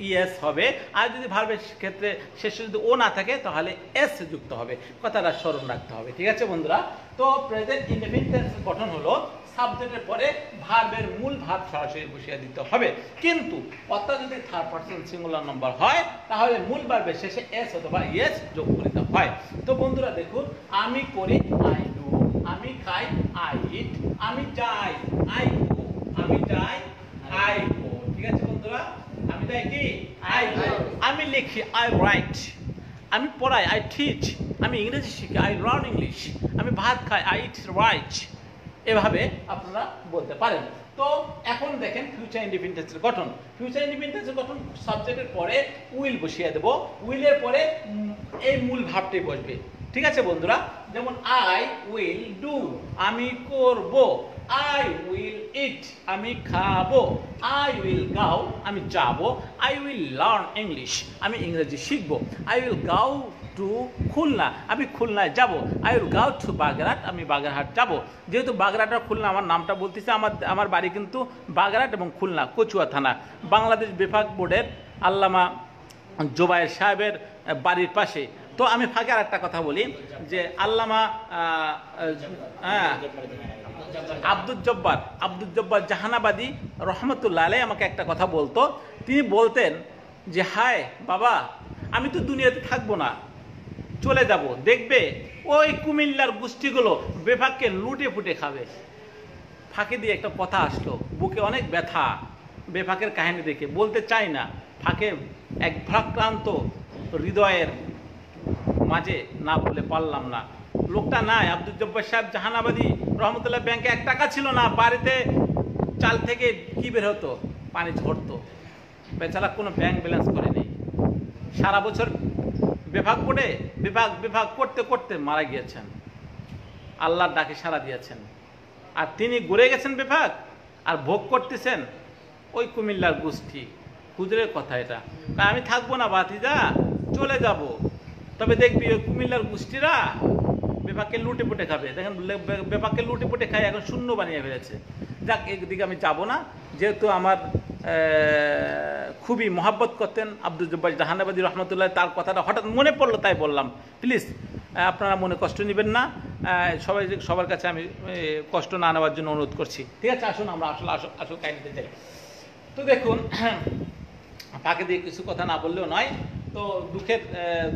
ইএস হবে, আর যদি ভার্বের ক্ষেত্রে শেষে যদি ও না থাকে তাহলে এস যুক্ত হবে, কথাটা স্মরণ রাখতে হবে, ঠিক আছে বন্ধুরা। তো প্রেজেন্ট ইনডিফিনিট টেন্সের গঠন হলো সাবজেক্টের পরে ভার্বের মূল ভার্ব সরাসরি বসিয়ে দিতে হবে, কিন্তু অর্থাৎ যদি থার্ড পারসন সিঙ্গুলার নম্বর হয় তাহলে মূল ভার্বের শেষে এস অথবা ইএস যোগ করতে হয়। তো বন্ধুরা দেখুন, আমি করি আই ডু, আমি খাই আই ইট, আমি যাই আই গো, আমি যাই আই গো, ঠিক আছে বন্ধুরা, আমি যাই কি আই গো, আমি লিখি আই রাইট, আমি পড়াই আই টিচ, আমি ইংরেজি শিখি আই লার্ন ইংলিশ, আমি ভাত খাই আই ইট রাইট, এভাবে আপনারা বলতে পারেন। তো এখন দেখেন ফিউচার ইনডিফিনিট টেন্সের গঠন। ফিউচার ইনডিফিনিট টেন্সের গঠন সাবজেক্টের পরে উইল বসিয়ে দেব, উইলের পরে এই মূল ভাবটাই বসবে, ঠিক আছে বন্ধুরা। যেমন আই উইল ডু আমি করব, আই উইল ইট আমি খাবো, আই উইল গাও আমি যাব, আই উইল লার্ন ইংলিশ আমি ইংরেজি শিখবো, আই উইল গাও টু খুলনা আমি খুলনায় যাব, আই উইল গাও টু বাগেরহাট আমি বাগেরহাট যাব। যেহেতু বাগেরহাট আর খুলনা আমার নামটা বলতেছে, আমার বাড়ি কিন্তু বাগেরহাট এবং খুলনা কচুয়া থানা, বাংলাদেশ বিভাগ বোর্ডের আল্লামা জোবায়ের সাহেবের বাড়ির পাশে। তো আমি ফাঁকে আর একটা কথা বলি যে আল্লামা আব্দুল জব্বার জাহানাবাদী রহমতুল্লাহ আলাইহি আমাকে একটা কথা বলতো, তিনি বলতেন যে হায় বাবা আমি তো দুনিয়াতে থাকবো না, চলে যাব, দেখবে ওই কুমিল্লার গোষ্ঠীগুলো বেফাককে লুটে ফুটে খাবে। ফাঁকে দিয়ে একটা কথা আসলো, বুকে অনেক ব্যথা বেফাকের কাহিনী দেখে, বলতে চাই না, ফাঁকে এক ভারাক্রান্ত হৃদয়ের মাঝে না বলে পারলাম না। লোকটা নাই, আব্দুল জব্বার সাহেব জাহানাবাদী রহমতুল্লাহ, ব্যাংকে 1 টাকা ছিল না, বাড়িতে চাল থেকে কি বের হতো, পানি ঝরতো, বেচারা কোনো ব্যাংক ব্যালেন্স করে নেই, সারা বছর বিভাগ করতে করতে মারা গিয়েছেন, আল্লাহর ডাকে সাড়া দিয়েছেন, আর তিনি ঘুরে গেছেন বিভাগ আর ভোগ করতেছেন ওই কুমিল্লার গোষ্ঠী। হুজুরের কথা এটা, আমি থাকবো না ভাতিজা, চলে যাব, তবে দেখবি ওই কুমিল্লার গোষ্ঠীরা বেফাককে লুটে পুটে খাবে। দেখেন বেফাককে লুটে পুটে খায় এখন শূন্য বানিয়ে ফেলেছে। যাক, একদিকে আমি যাব না, যেহেতু আমার খুবই মহাব্বত করতেন আব্দুল জব্বার জাহানাবাদী রহমতুল্লাহ, তার কথাটা হঠাৎ মনে পড়লো তাই বললাম। প্লিজ আপনারা মনে কষ্ট নেবেন না, সবার কাছে আমি কষ্ট না নেওয়ার জন্য অনুরোধ করছি। ঠিক আছে, আসুন আমরা আসল কাহিনীতে যাই। তো দেখুন, ফাঁকে দিয়ে কিছু কথা না বললেও নয়, তো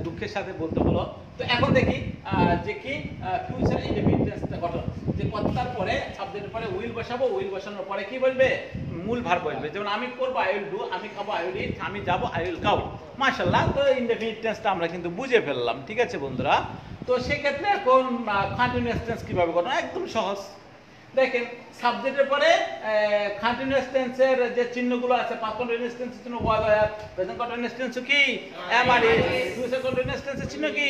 দুঃখের সাথে বলতে হলো। তো এখন দেখি যে কি ফিউচার ইন্ডিপেন্ডেন্সটা গঠন, যে কথার পরে সাবজেক্টের পরে উইল বসাবো, উইল বসানোর পরে কি বলবে, মূল ভার বলবে। যেমন আমি করবো আই উইল ডু, আমি খাবো আই উইল ইট, আমি যাবো আই উইল কাউ। মাশাআল্লাহ, তো ইনডেফিনিট টেন্সটা আমরা কিন্তু বুঝে ফেললাম। ঠিক আছে বন্ধুরা, তো সেক্ষেত্রে এখন কন্টিনিউয়াস টেন্স কিভাবে করবো, একদম সহজ। দেখেন, সাবজেক্টের পরে কন্টিনিউয়াস টেন্সের যে চিহ্নগুলো আছে, পাস্ট কন্টিনিউয়াস টেন্সের চিহ্ন was were, present continuous tense কি am are is, future continuous টেন্সের চিহ্ন কি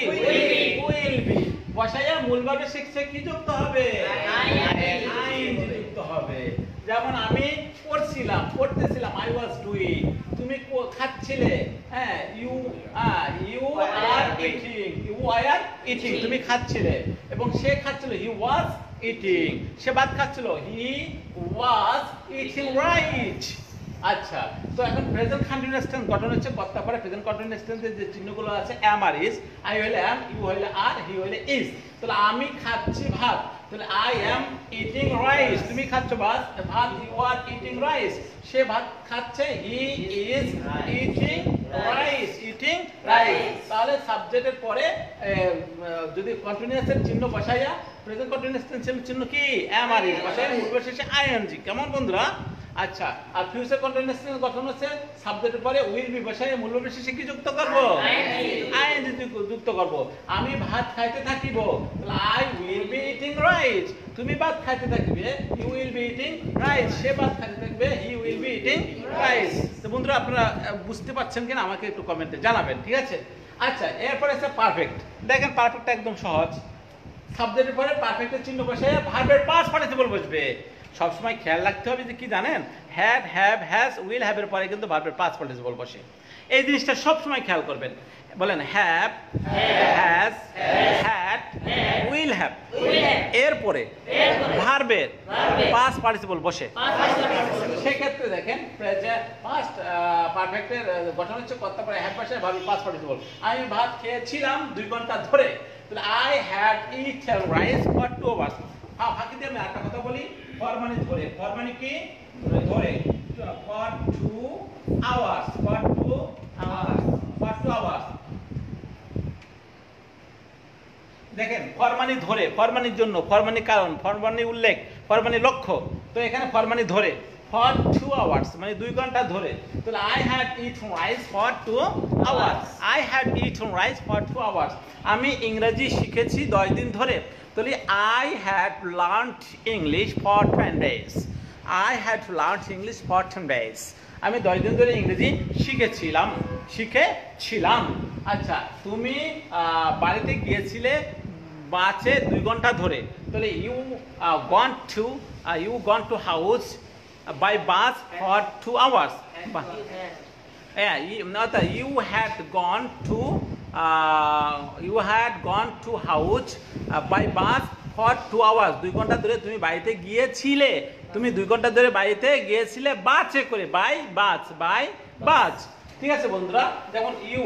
উইল বি। বসাইয়া মূল ভাবে শিখছে কি যুক্ত হবে, আইএনজি যুক্ত হবে। যেমন আমি পড়তেছিলাম, আই ওয়াজ ডুইং। তুমি খাচ্ছিলে, হ্যাঁ, ইউ আর ইটিং, তুমি খাচ্ছিলে, এবং সে খাচ্ছিল, হি ওয়াজ ইটিং। সে ভাত খাচ্ছিল, হি ওয়াজ ইটিং রাইট। আচ্ছা, তো এখন প্রেজেন্ট কন্টিনিউয়াস টেন্স গঠন হচ্ছে কর্তা পরে প্রেজেন্ট কন্টিনিউয়াস টেন্সের যে চিহ্নগুলো আছে এম আর ইজ, আই হইলে এম, ইউ হইলে আর, হি হইলে ইজ। তাহলে আমি খাচ্ছি ভাত, তাহলে আই এম ইটিং রাইস। তুমি খাচ্ছ ভাত, ইউ আর ইটিং রাইস। সে ভাত খাচ্ছে, হি ইজ ইটিং রাইস। তাহলে সাবজেক্টের পরে যদি কন্টিনিউয়াসের চিহ্ন বসাইয়া প্রেজেন্ট কন্টিনিউয়াস টেন্সের চিহ্ন কি এম আর ইজ বসাইয়া মূল শেষে আইএনজি। কেমন বন্ধুরা? আচ্ছা, আর ফিউচার কন্টিনিউয়াস টেন্স গঠন হচ্ছে সাবজেক্টের পরে উইল বি বসাইয়া মূল শেষে কি যুক্ত করব, আইএনজি যুক্ত করব। আমি ভাত খাইতে থাকিব, তাহলে I will be eating rice. তুমি ভাত খাইতে থাকবে, you will be eating rice. সে ভাত খাইতে থাকবে, he will be eating rice. তো বন্ধুরা, আপনারা বুঝতে পারছেন কিনা আমাকে একটু কমেন্টে জানাবেন। ঠিক আছে, আচ্ছা, এরপরে আছে পারফেক্ট। দেখেন, পারফেক্টটা একদম সহজ। সাবজেক্টের পরে পারফেক্টের চিহ্ন বসাইয়া ভার্বের পাস্ট পার্টিসিপল বসবে। সবসময় খেয়াল রাখতে হবে যে কি জানেন, হ্যাড, হ্যাভ, হ্যাজ, উইল হ্যাভের পরে কিন্তু ভার্বের পাস্ট পার্টিসিপল বসে। এই জিনিসটা সবসময় খেয়াল করবেন। বলেন have, has, had, will have, এরপরে ভার্বের পাস্ট পার্টিসিপল বসে। সেক্ষেত্রে দেখেন, পাস্ট পারফেক্টের গঠন হচ্ছে কর্তা পরে হ্যাড বসে, ভার্বের পাস্ট পার্টিসিপল। আমি ভাত খেয়েছিলাম 2 ঘন্টা ধরে, তাহলে I had eaten rice for 2 hours. হ্যাঁ, ফাঁকি দিয়ে আমি একটা কথা বলি, ফর মানে ধরে, ফর মানে কি ধরে, ফর 2 আওয়ার্স, ফর 2 আওয়ার্স। দেখেন, ফর মানে ধরে, ফর মানে জন্য, ফর মানে কারণ, ফর মানে উল্লেখ, ফর মানে লক্ষ্য। তো এখানে ফর মানে ধরে, ফর 2 আওয়ার্স মানে 2 ঘন্টা ধরে। তাহলে I had eaten rice for 2 hours, I had eaten rice for 2 hours. আমি ইংরেজি শিখেছি 10 দিন ধরে। তাহলে I had learned English for 10 days, I had learned English for 10 days. আমি 10 দিন ধরে ইংরেজি শিখেছিলাম। আচ্ছা, তুমি বাড়িতে গিয়েছিলে বাসে 2 ঘন্টা ধরে। তাহলে you gone to house by bus for 2 hours. You had gone to house by bus for 2 hours. 2 ঘন্টা ধরে তুমি বাড়িতে গিয়েছিলে। তুমি 2 ঘন্টা ধরে বাড়িতে গিয়েছিলে বাসে করে, বাই বাস। ঠিক আছে বন্ধুরা, যেমন you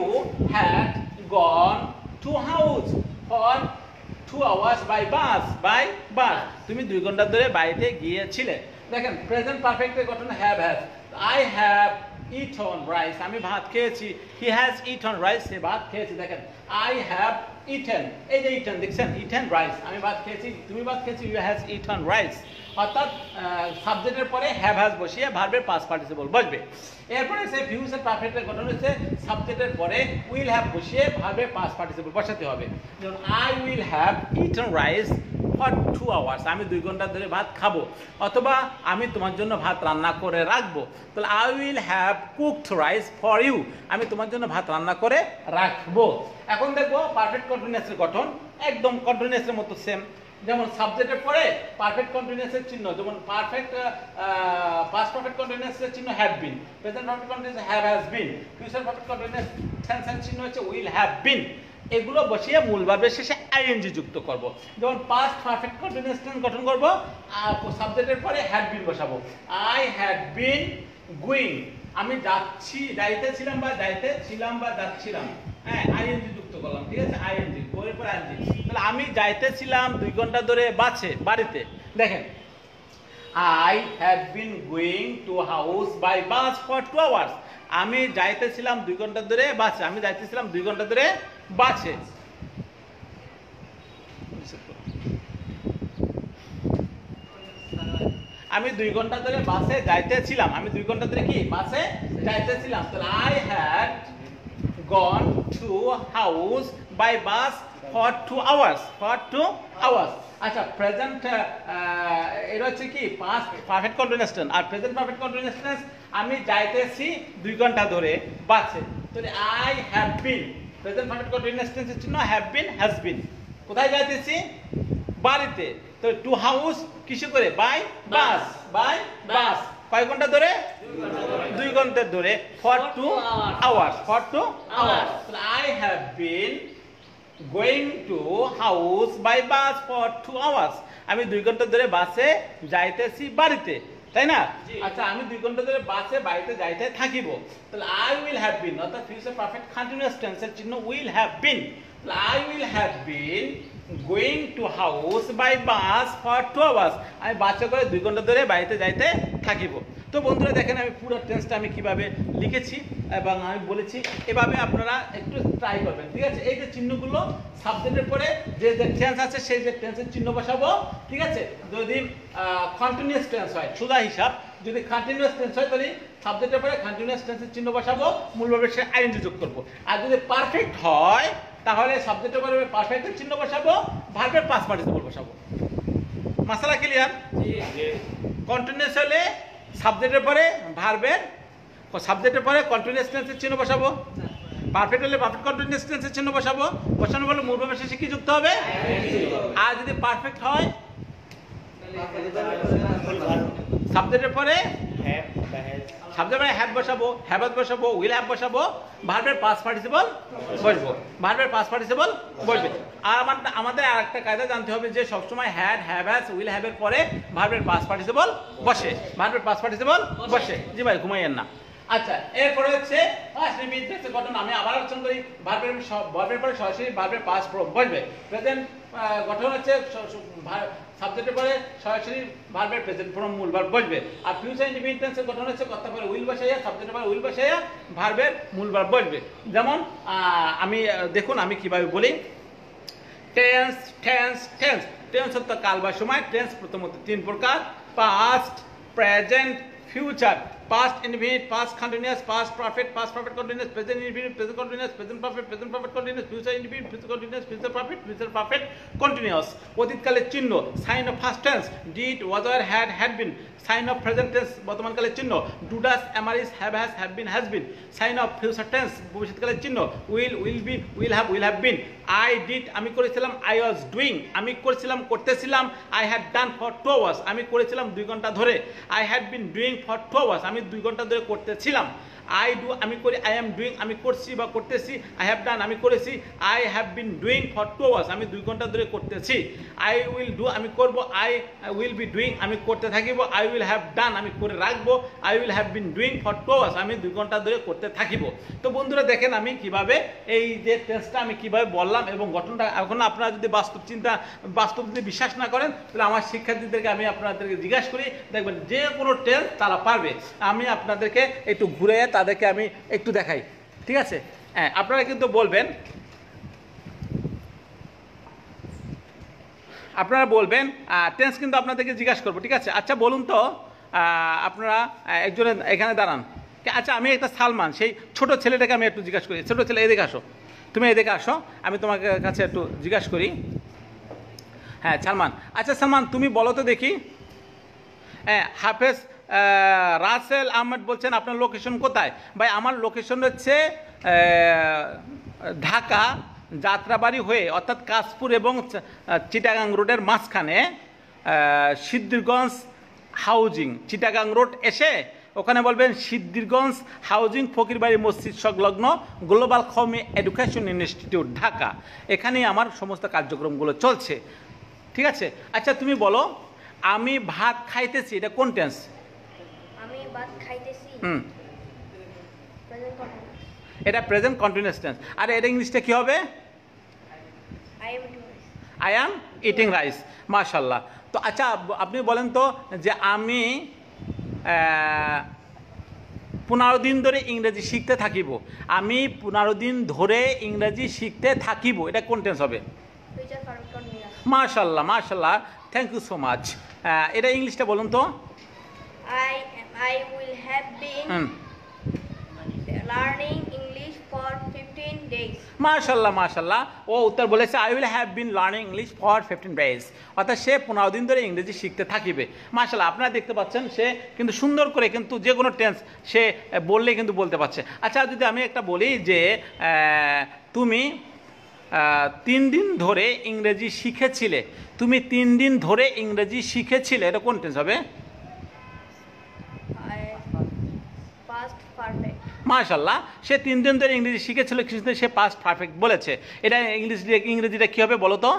had gone to house for 2 hours by bus, তুমি 2 ঘন্টা ধরে বাড়িতে গিয়েছিলে। দেখেন, প্রেজেন্ট পারফেক্টের গঠন have, has. I have eaten rice, আমি ভাত খেয়েছি। He has eaten rice, সে ভাত খেয়েছে। দেখেন, I have eaten, এই যে eaten দেখছেন, eaten rice, আমি ভাত খেয়েছি, তুমি ভাত খেয়েছি, you has eaten rice। অর্থাৎ সাবজেক্টের পরে হ্যাভ, হ্যাজ বসিয়ে ভার্বের পাস্ট পার্টিসিপল বসবে। এরপরে সে ফিউচার পারফেক্টের গঠন হচ্ছে সাবজেক্টের পরে উইল হ্যাভ বসিয়ে ভার্বের পাস্ট পার্টিসিপল বসাতে হবে। যেমন I will have eaten rice for 2 hours, আমি 2 ঘন্টা ধরে ভাত খাবো। অথবা আমি তোমার জন্য ভাত রান্না করে রাখবো। তাহলে I will have cooked rice for you, আমি তোমার জন্য ভাত রান্না করে রাখবো। এখন দেখবো পারফেক্ট কন্টিনিউয়াসের গঠন, একদম কন্টিনিউয়াসের মতো সেম। যেমন সাবজেক্টের পরে পারফেক্ট কন্টিনিউয়াসের চিহ্ন, যেমন পারফেক্ট পাস্ট পারফেক্ট কন্টিনিউয়াসের চিহ্ন had been, present perfect continuous have has bin, future perfect continuous টেন্সের চিহ্ন হচ্ছে উইল হ্যাভ বিন। এগুলো বসিয়ে মূল ভার্বের শেষে আইএনজি যুক্ত করব। যেমন পাস্ট পারফেক্ট কন্টিনিউয়াস টেন্স গঠন করব, সাবজেক্টের পরে হ্যাড বিন বসাবো। আই হ্যাড বিন গোয়িং, আমি যাচ্ছি, যাইতেছিলাম বা যাইতেছিলাম বা যাচ্ছিলাম, হ্যাঁ আইএনজি যুক্ত করলাম, ঠিক আছে, আইএনজি গোয়ের পর আইএনজি। তাহলে আমি যাইতেছিলাম 2 ঘন্টা ধরে বাড়িতে। দেখেন, I have been going to house by bus for 2 hours. আমি যাইতেছিলাম 2 ঘন্টা ধরে বাসে, আমি যাইতেছিলাম 2 ঘন্টা ধরে বাসে। আমি 2 ঘন্টা ধরে বাসে যাইতেছিলাম, আমি 2 ঘন্টা ধরে কি বাসে যাইতেছিলাম। তাহলে I had gone to house by bus for 2 hours, for 2 hours. আচ্ছা, প্রেজেন্ট এটা হচ্ছে কি পাস্ট পারফেক্ট কন্টিনিউয়াস টেন্স, আর প্রেজেন্ট পারফেক্ট কন্টিনিউয়াস টেন্স আমি যাইতেছি 2 ঘন্টা ধরে বাসে। তাহলে I have been, present perfect continuous টেন্সের চিহ্ন have been, has been। কোথায় যাইতেছি? বাড়িতে। তো টু হাউস কিসে করে? By bus, by bus. কয় ঘন্টা ধরে? 2 ঘন্টা ধরে, ফর 2 আওয়ার্স, ফর 2 আওয়ার্স। তাহলে I have been going to house by bus for 2 hours. আমি 2 ঘন্টা ধরে বাসে যাইতেছি বাড়িতে, তাই না? আচ্ছা, আমি 2 ঘন্টা ধরে বাসে বাড়িতে যাইতে থাকিব। তাহলে I will have been, অর্থাৎ ফিউচার পারফেক্ট কন্টিনিউয়াস টেন্সের চিহ্ন will have been। তাহলে I will have been going to house by bus for 2 hours. আমি বাসে করে 2 ঘন্টা ধরে বাড়িতে যাইতে থাকিব। তো বন্ধুরা দেখেন আমি পুরো টেন্সটা আমি কিভাবে লিখেছি এবং আমি বলেছি, এভাবে আপনারা একটু ট্রাই করবেন, ঠিক আছে? এই যে চিহ্নগুলো সাবজেক্টের পরে যে টেন্স আছে সেই যে টেন্সের চিহ্ন বসাবো, ঠিক আছে? যদি কন্টিনিউয়াস টেন্স হয় সোজা হিসাব, যদি কন্টিনিউয়াস টেন্স হয় তাহলে সাবজেক্টের পরে কন্টিনিউয়াস টেন্সের চিহ্ন বসাবো, মূল ভার্বের সাথে আইএনজি যোগ করব। আর যদি পারফেক্ট হয় তাহলে সাবজেক্টের পরে পারফেক্টের চিহ্ন বসাবো, ভার্বের পাস্ট পার্টিসিপল বসাবো। মাসালা ক্লিয়ার? কন্টিনিউয়াস হলে সাবজেক্টের পরে ভার্বের, সাবজেক্টের পরে কন্টিনিউয়াস টেন্সের চিহ্ন বসাবো, পারফেক্ট হলে পারফেক্ট কন্টিনিউয়াস টেন্সের চিহ্ন বসাবো, বসানোর ফলে মূল ভার্বের শেষে কি যুক্ত হবে? আর যদি পারফেক্ট হয় সাবজেক্টের পরে সাবজেক্টের পরে হ্যাভ বসাবো, হ্যাভ বসাবো, উইল হ্যাভ বসাবো, ভার্বের পাস্ট পার্টিসিপল বসবো, ভার্বের পাস্ট পার্টিসিপল বসবে। আর আমাদের আরেকটা কায়দা জানতে হবে যে সবসময় had, have, has, will have এর পরে ভার্বের পাস্ট পার্টিসিপল বসে, ভার্বের পাস্ট পার্টিসিপল বসে। জি ভাই, ঘুমাইয়েন না। আচ্ছা, এরপরে হচ্ছে পাস্ট রিপিট টেন্সের গঠন। আমি আবার আলোচনা করি, ভার্বের পরে সরাসরি ভার্বের পাস্ট বসবে। প্রেজেন্ট গঠন হচ্ছে সাবজেক্টের পরে সরাসরি ভার্বের প্রেজেন্ট ফর্ম মূল ভার্ব বসবে। আর ফিউচার ইনডিফিনিট টেন্সের গঠন হচ্ছে কর্তা পরে উইল বসাইয়া, সাবজেক্টের পরে উইল বসাইয়া ভার্বের মূল ভার্ব বসবে। যেমন আমি দেখুন আমি কিভাবে বলি। টেন্স, টেন্স, টেন্স, টেন্স হচ্ছে কাল বা সময়। টেন্স প্রথমত 3 প্রকার: past, present, future. Past indefinite, past continuous, past perfect, past perfect continuous, present indefinite, present continuous, present perfect, present perfect continuous, future indefinite, future continuous, future perfect, future perfect continuous. অতীতকালের চিহ্ন sign of first tense did, was, were, had, had been. Sign of present tense বর্তমানকালের চিহ্ন do, does, am, are, is, have, has, have been, has been. Sign of future tense ভবিষ্যৎকালের চিহ্ন will, will be, will have, will have bin. I did, আমি করেছিলাম। I was doing, আমি করেছিলাম, করতেছিলাম। I had done for 2 hours, আমি করেছিলাম 2 ঘন্টা ধরে। I had been doing for 2 hours, আমি 2 ঘন্টা ধরে করতেছিলাম। আই ডু, আমি করি। আই এম ডুইং, আমি করছি বা করতেছি। আই হ্যাভ ডান, আমি করেছি। I have been doing for 2 hours, আমি 2 ঘন্টা ধরে করতেছি। আই উইল ডু, আমি করব। আই উইল বি ডুইং, আমি করতে থাকিব। আই উইল হ্যাভ ডান, আমি করে রাখবো। I will have been doing for 2 hours, আমি 2 ঘন্টা ধরে করতে থাকিব। তো বন্ধুরা দেখেন আমি কিভাবে এই যে টেন্সটা আমি কিভাবে বললাম এবং গঠনটা। এখন আপনারা যদি বাস্তব যদি বিশ্বাস না করেন তাহলে আমার শিক্ষার্থীদেরকে আমি আপনাদেরকে জিজ্ঞাসা করি, দেখবেন যে কোনো টেন্স তারা পারবে। আমি আপনাদেরকে একটু ঘুরে তাদেরকে আমি একটু দেখাই, ঠিক আছে? হ্যাঁ, আপনারা কিন্তু বলবেন, আপনারা বলবেন টেন্স কিন্তু আপনাদেরকে জিজ্ঞাসা করবো, ঠিক আছে? আচ্ছা বলুন তো, আপনারা একজনের এখানে দাঁড়ান। আচ্ছা, আমি একটা সালমান, সেই ছোট ছেলেটাকে আমি একটু জিজ্ঞাসা করি। ছোট ছেলে, এদিকে আসো, তুমি এদিকে আসো, আমি তোমার কাছে একটু জিজ্ঞাসা করি। হ্যাঁ সালমান, আচ্ছা সালমান তুমি বলো তো দেখি, হ্যাঁ হাফেজ রাসেল আহমেদ বলছেন আপনার লোকেশন কোথায়? ভাই আমার লোকেশন হচ্ছে ঢাকা যাত্রাবাড়ি হয়ে, অর্থাৎ কাশপুর এবং চিটাগাং রোডের মাঝখানে সিদ্ধিরগঞ্জ হাউজিং, চিটাগাং রোড এসে ওখানে বলবেন সিদ্ধিরগঞ্জ হাউজিং, ফকিরবাড়ি মসজিদ সংলগ্ন, গ্লোবাল কওমি এডুকেশন ইনস্টিটিউট, ঢাকা। এখানেই আমার সমস্ত কার্যক্রমগুলো চলছে, ঠিক আছে? আচ্ছা তুমি বলো, আমি ভাত খাইতেছি, এটা কোন টেন্স? আমি ভাত খাইতেছি হুম প্রেজেন্ট কন্টিনিউয়াস এটা প্রেজেন্ট কন্টিনিউয়াস টেন্স। আর এটা ইংলিশটা কি হবে? I am eating rice I am eating rice. মাশাল্লাহ। তো আচ্ছা আপনি বলেন তো যে আমি 15 দিন ধরে ইংরেজি শিখতে থাকিব, আমি 15 দিন ধরে ইংরেজি শিখতে থাকিব, এটা কোন টেন্স হবে? ফিউচার পারফেক্ট কন্টিনিউয়াস মাশাল্লাহ মাশাল্লাহ, থ্যাংক ইউ সো মাচ। এটা ইংলিশটা বলুন তো। I will have been hmm learning English for 15 days. মাশাল্লাহ মাশাল্লাহ, ও উত্তর বলেছে I will have been learning English for 15 days, অর্থাৎ সে 15 দিন ধরে ইংরেজি শিখতে থাকিবে। মাশাল্লাহ, আপনারা দেখতে পাচ্ছেন সে কিন্তু সুন্দর করে কিন্তু যে কোনো টেন্স সে বললে কিন্তু বলতে পারছে। আচ্ছা যদি আমি একটা বলি যে তুমি 3 দিন ধরে ইংরেজি শিখেছিলে, তুমি 3 দিন ধরে ইংরেজি শিখেছিলে, এটা কোন টেন্স হবে? Past perfect. মাশাল্লাহ, সে 3 দিন ধরে ইংরেজি শিখেছিল কিন্তু সে পাস্ট পারফেক্ট বলেছে। এটা ইংরেজিটা কি হবে বলো তো?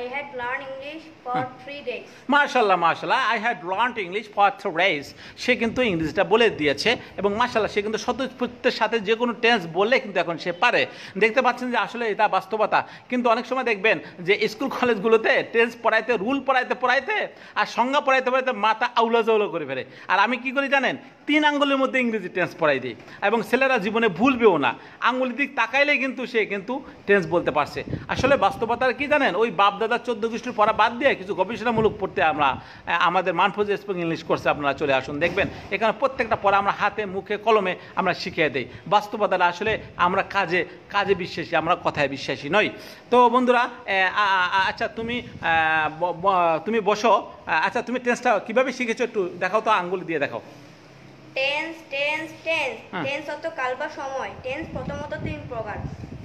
I had learned English for 3 days. মাশাল্লাহ মাশাল্লাহ, I had learned English for 3 days. সে কিন্তু ইংরেজিটা বলে দিয়েছে এবং মাশাল্লাহ সে কিন্তু স্বতঃস্ফূর্তের সাথে যে কোনো টেন্স বললে কিন্তু এখন সে পারে। দেখতে পাচ্ছেন যে আসলে এটা বাস্তবতা। কিন্তু অনেক সময় দেখবেন যে স্কুল কলেজগুলোতে টেন্স পড়াইতে, রুল পড়াইতে আর সংজ্ঞা পড়াইতে মাথা আউলা জাউলা করে ফেলে। আর আমি কি করি জানেন? 3 আঙ্গুলের মধ্যে ইংরেজি টেন্স পড়াই দিই এবং ছেলেরা জীবনে ভুলবেও না, আঙ্গুলের দিক তাকাইলে কিন্তু সে কিন্তু টেন্স বলতে পারছে। আসলে বাস্তবতার কি জানেন? ওই বাপ দাদা 14 গোষ্ঠীর পড়া বাদ দিয়ে কিছু গবেষণামূলক পড়তে আমরা আমাদের মানফুজ স্পোকেন ইংলিশ কোর্সে আপনারা চলে আসুন, দেখবেন এখানে প্রত্যেকটা পড়া আমরা হাতে মুখে কলমে আমরা শিখিয়ে দিই। বাস্তবতাটা আসলে আমরা কাজে বিশ্বাসী, আমরা কথায় বিশ্বাসী নই। তো বন্ধুরা আচ্ছা তুমি বসো। আচ্ছা তুমি টেন্সটা কীভাবে শিখেছো একটু দেখাও তো, আঙ্গুল দিয়ে দেখাও। টেন্স হ্যাঁ। টেন্স অর্থ কাল বা সময়। টেন্স প্রথমত 3 প্রকার: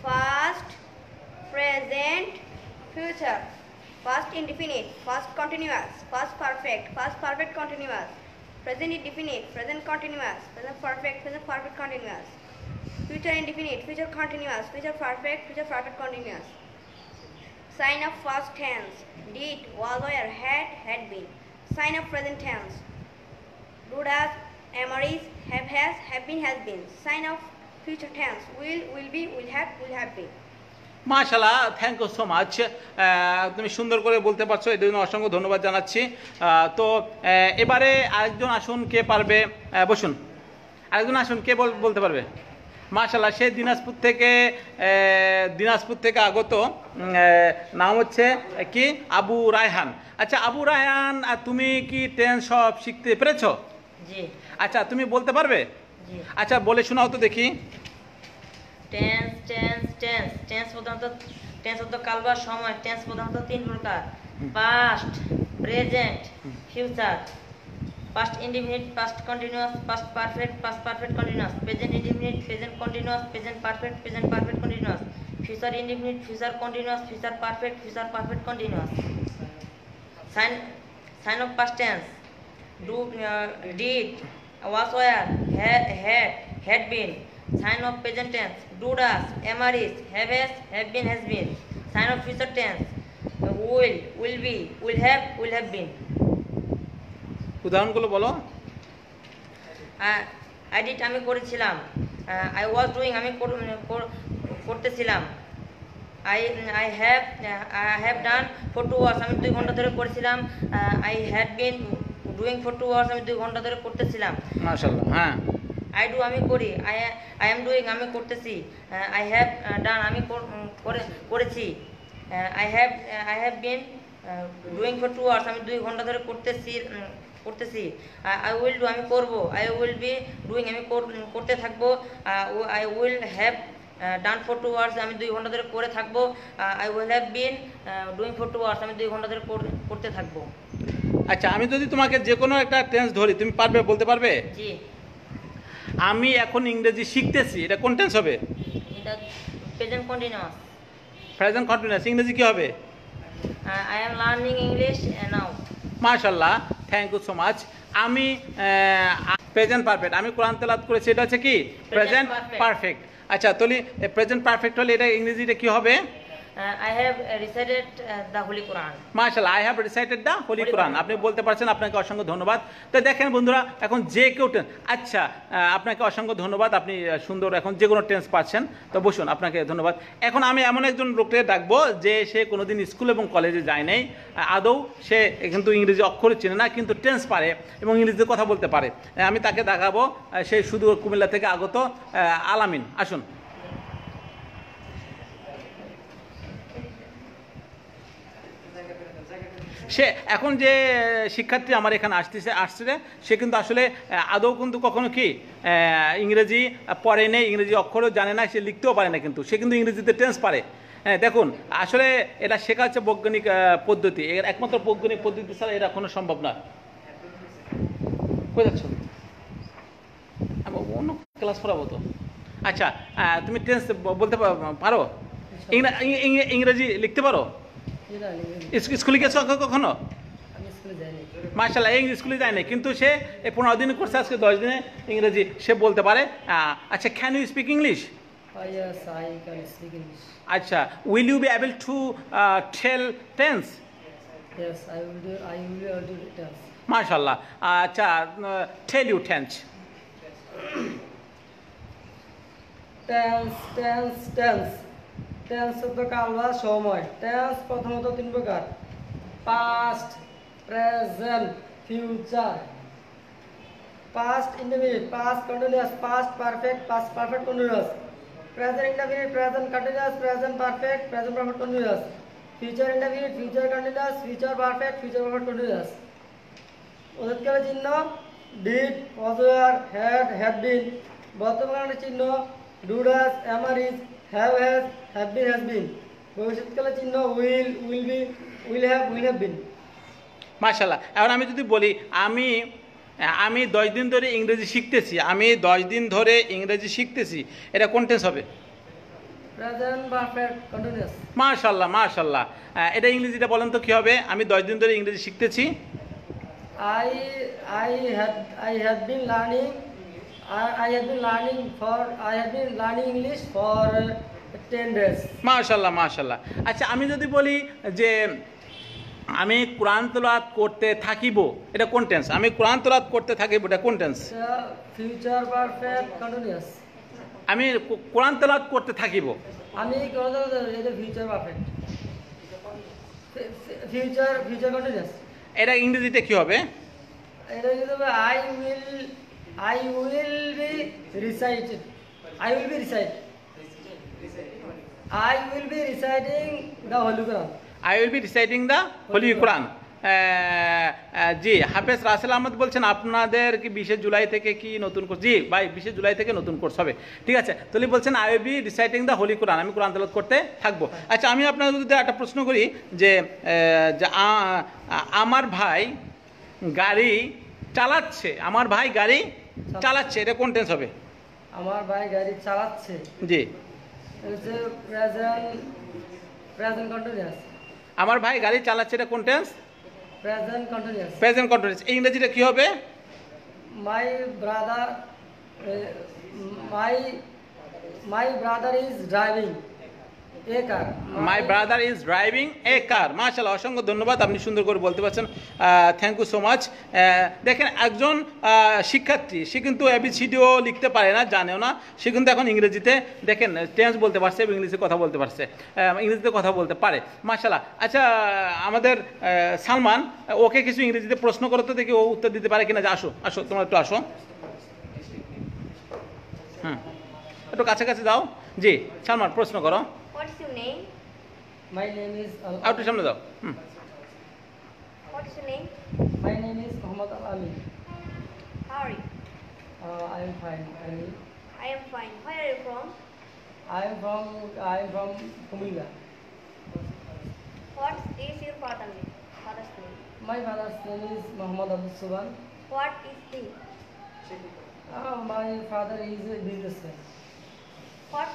first, present, future. First indefinite, first continuous, first perfect continuous, present indefinite, present continuous, present perfect continuous, future indefinite, future continuous, future perfect continuous. Sign of past tense: did, was, were, had been. Sign of present tense: do, does, am, is, have, have been, has been. Sign of future tense: will be, will have been. মাশাল্লাহ, thank you so much. তুমি সুন্দর করে বলতে পারছো, এর জন্য অসংখ্য ধন্যবাদ জানাচ্ছি। তো এবারে আরেকজন আসুন, কে পারবে? বসুন, আরেকজন আসুন, কে বলতে পারবে? মাশাল্লাহ, সে দিনাজপুর থেকে আগত, নাম হচ্ছে কি? আবু রায়হান। আচ্ছা আবু রায়হান, তুমি কি টেন্স সব শিখতে পেরেছো? জি। আচ্ছা তুমি বলতে পারবে? জি। আচ্ছা বলে শোনাও তো দেখি। টেন্স প্রধানত কাল বা সময়। টেন্স প্রধানত 3 প্রকার: past, present, future. Past indefinite, past continuous, past perfect continuous, present indefinite, present continuous, present perfect continuous, future indefinite, future continuous, future perfect continuous. Sign of past tense: do, did, was, were, had been. Sign of present tense: do, does, am, is, have been, has been. Sign of future tense: will be, will have been. উদাহরণগুলো বলো। I did, আমি করেছিলাম। I was doing, আমি করতেছিলাম। I have done for 2 hours, আমি 2 ঘন্টা ধরে করেছিলাম। I had been doing for 2 hours, আমি 2 ঘন্টা ধরে করতেছিলাম। মাশাআল্লাহ, হ্যাঁ। I do, আমি করি। I am doing, আমি করতেছি। I have done, আমি করেছি। I have been doing for 2 hours, আমি 2 ঘন্টা ধরে করতেছি। I will do, আমি করব। I will be doing, আমি করতে থাকবো। I will have done for 2 hours, আমি 2 ঘন্টা ধরে করে থাকবো। I will have been doing for 2 hours, আমি 2 ঘন্টা ধরে করতে থাকবো। আচ্ছা আমি যদি তোমাকে যে কোনো একটা টেন্স ধরি, তুমি পারবে, বলতে পারবে? জি। আমি এখন ইংরেজি শিখতেছি, এটা কোন টেন্স হবে? এটা প্রেজেন্ট কন্টিনিউয়াস। প্রেজেন্ট কন্টিনিউয়াস ইংরেজি কি হবে? I am learning English now. মাশাআল্লাহ, থ্যাংক ইউ সো মাচ। আমি প্রেজেন্ট পারফেক্ট, আমি কোরআন তেলাওয়াত করেছি, এটা হচ্ছে কি? Present perfect. আচ্ছা তাহলে প্রেজেন্ট পারফেক্ট হলে এটা ইংরেজিটা কি হবে? I have recited the Holy Quran. মাশাআল্লাহ, I have recited the Holy Quran. আপনি বলতে পারছেন, আপনাকে অসংখ্য ধন্যবাদ। তো দেখেন বন্ধুরা, এখন যে কেউ আচ্ছা, আপনাকে অসংখ্য ধন্যবাদ। আপনি সুন্দর এখন যে কোনো টেন্স পাচ্ছেন। তো বসুন, আপনাকে ধন্যবাদ। এখন আমি এমন একজন লোককে ডাকবো যে সে কোনোদিন স্কুল এবং কলেজে যায় নাই, আদৌ সে কিন্তু ইংরেজি অক্ষর চেনে না, কিন্তু টেন্স পারে এবং ইংরেজিতে কথা বলতে পারে। আমি তাকে দেখাবো। সে শুধু কুমিল্লা থেকে আগত আলামিন, আসুন। সে এখন যে শিক্ষার্থী আমার এখানে আসছে সে কিন্তু আসলে আদৌ কিন্তু কখনো কি ইংরেজি পড়ে নেই, ইংরেজি অক্ষরও জানে না, সে লিখতেও পারে না, কিন্তু সে কিন্তু ইংরেজিতে টেন্স পারে। হ্যাঁ, দেখুন, আসলে এটা শেখা হচ্ছে বৈজ্ঞানিক পদ্ধতি। এর একমাত্র বৈজ্ঞানিক পদ্ধতি ছাড়া এটা কোনো সম্ভব না। কোথায় যাচ্ছ? আমি অন্য ক্লাস পড়াবো তো। আচ্ছা, তুমি টেন্স বলতে পারো? ইংরেজি লিখতে পারো? স্কুলে গেছো কখনো? মাশাআল্লাহ, এই স্কুলে যায় না, কিন্তু সে 15 দিন করছে, আজকে 10 দিনে ইংরেজি সে বলতে পারে। আচ্ছা, can you speak English? Yes, I can speak English. আচ্ছা, will you be able to tell tense? Yes, I will be able to tell. মাশাআল্লাহ। আচ্ছা, tell you tense. Tense, tense, tense. Tense শব্দ কালবা সময়। টেন্স প্রথমত 3 প্রকার: past, present, future. Past indefinite, past continuous, past perfect, past perfect continuous. Present indefinite, present continuous, present perfect, present perfect continuous. Future indefinite, future continuous, future perfect, future perfect continuous. অতীতকালের চিহ্ন did, was, were, had been. বর্তমানের চিহ্ন do, does, am, are, is, have, has been. ভবিষ্যৎকালের চিহ্ন will, will be, will have been. মাশাআল্লাহ। এখন আমি যদি বলি আমি 10 দিন ধরে ইংরেজি শিখতেছি, আমি 10 দিন ধরে ইংরেজি শিখতেছি, এটা কোন টেন্স হবে? Present perfect continuous. মাশাআল্লাহ, মাশাআল্লাহ। এটা ইংরেজিটা বলেন তো কি হবে? আমি 10 দিন ধরে ইংরেজি শিখতেছি। I have been learning English for 10 days. মাশাআল্লাহ, মাশাআল্লাহ। আচ্ছা, আমি যদি বলি যে আমি কোরআন তেলাওয়াত করতে থাকিব, এটা কোন টেন্স? আমি কোরআন তেলাওয়াত করতে থাকিব, এটা কোন টেন্স? Future perfect continuous. আমি কোরআন তেলাওয়াত করতে থাকিব, আমি এটা ফিউচার পারফেক্ট, ফিউচার কন্টিনিউয়াস। এটা ইংরেজিতে কি হবে? এটা যদি I will be recited. I will be reciting the Holy Quran. I will be reciting the Holy Quran. জি, হাফেজ রাসেল আহমদ বলছেন আপনাদের কি 20 জুলাই থেকে কি নতুন কোর্স? জি ভাই, 20 জুলাই থেকে নতুন কোর্স হবে। ঠিক আছে, তাহলে বলছেন I will be reciting the Holy Quran, আমি কোরআন তেলাওয়াত করতে থাকবো। আচ্ছা, আমি আপনাদের যদি একটা প্রশ্ন করি যে আমার ভাই গাড়ি চালাচ্ছে, আমার ভাই গাড়ি চালাচ্ছে, এটা কোন টেন্স হবে? আমার ভাই গাড়ি চালাচ্ছে, জি, হচ্ছে প্রেজেন্ট কন্টিনিউয়াস। আমার ভাই গাড়ি চালাচ্ছে, এটা কোন টেন্স? Present continuous. Present continuous. ইংরেজিটা কি হবে? My brother is driving a car. My brother is driving a car. মাশাআল্লাহ, অসংখ্য ধন্যবাদ, আপনি সুন্দর করে বলতে পারছেন। Thank you so much. দেখেন, একজন শিক্ষার্থী, সে কিন্তু এবিসিডিও লিখতে পারে না, জানেও না, সে কিন্তু এখন ইংরেজিতে দেখেন টেন্স বলতে পারছে এবং ইংলিশে কথা বলতে পারছে, ইংরেজিতে কথা বলতে পারে। মাশাআল্লাহ। আচ্ছা, আমাদের সালমান, ওকে কিছু ইংরেজিতে প্রশ্ন করো তো, দেখি ও উত্তর দিতে পারে কিনা। আসো আসো, তোমরা একটু আসো। একটু কাছাকাছি দাও। জি সালমান, প্রশ্ন করো। What's your name? My name is একটু সামনে দাও। What's your name? My name is Muhammad Al Amin. How are you? I am fine. I am fine. Where are you from? I am from Kumilla. What is your father's name? My father's name is Muhammad Abdul Subhan. What is he? My father is a businessman. What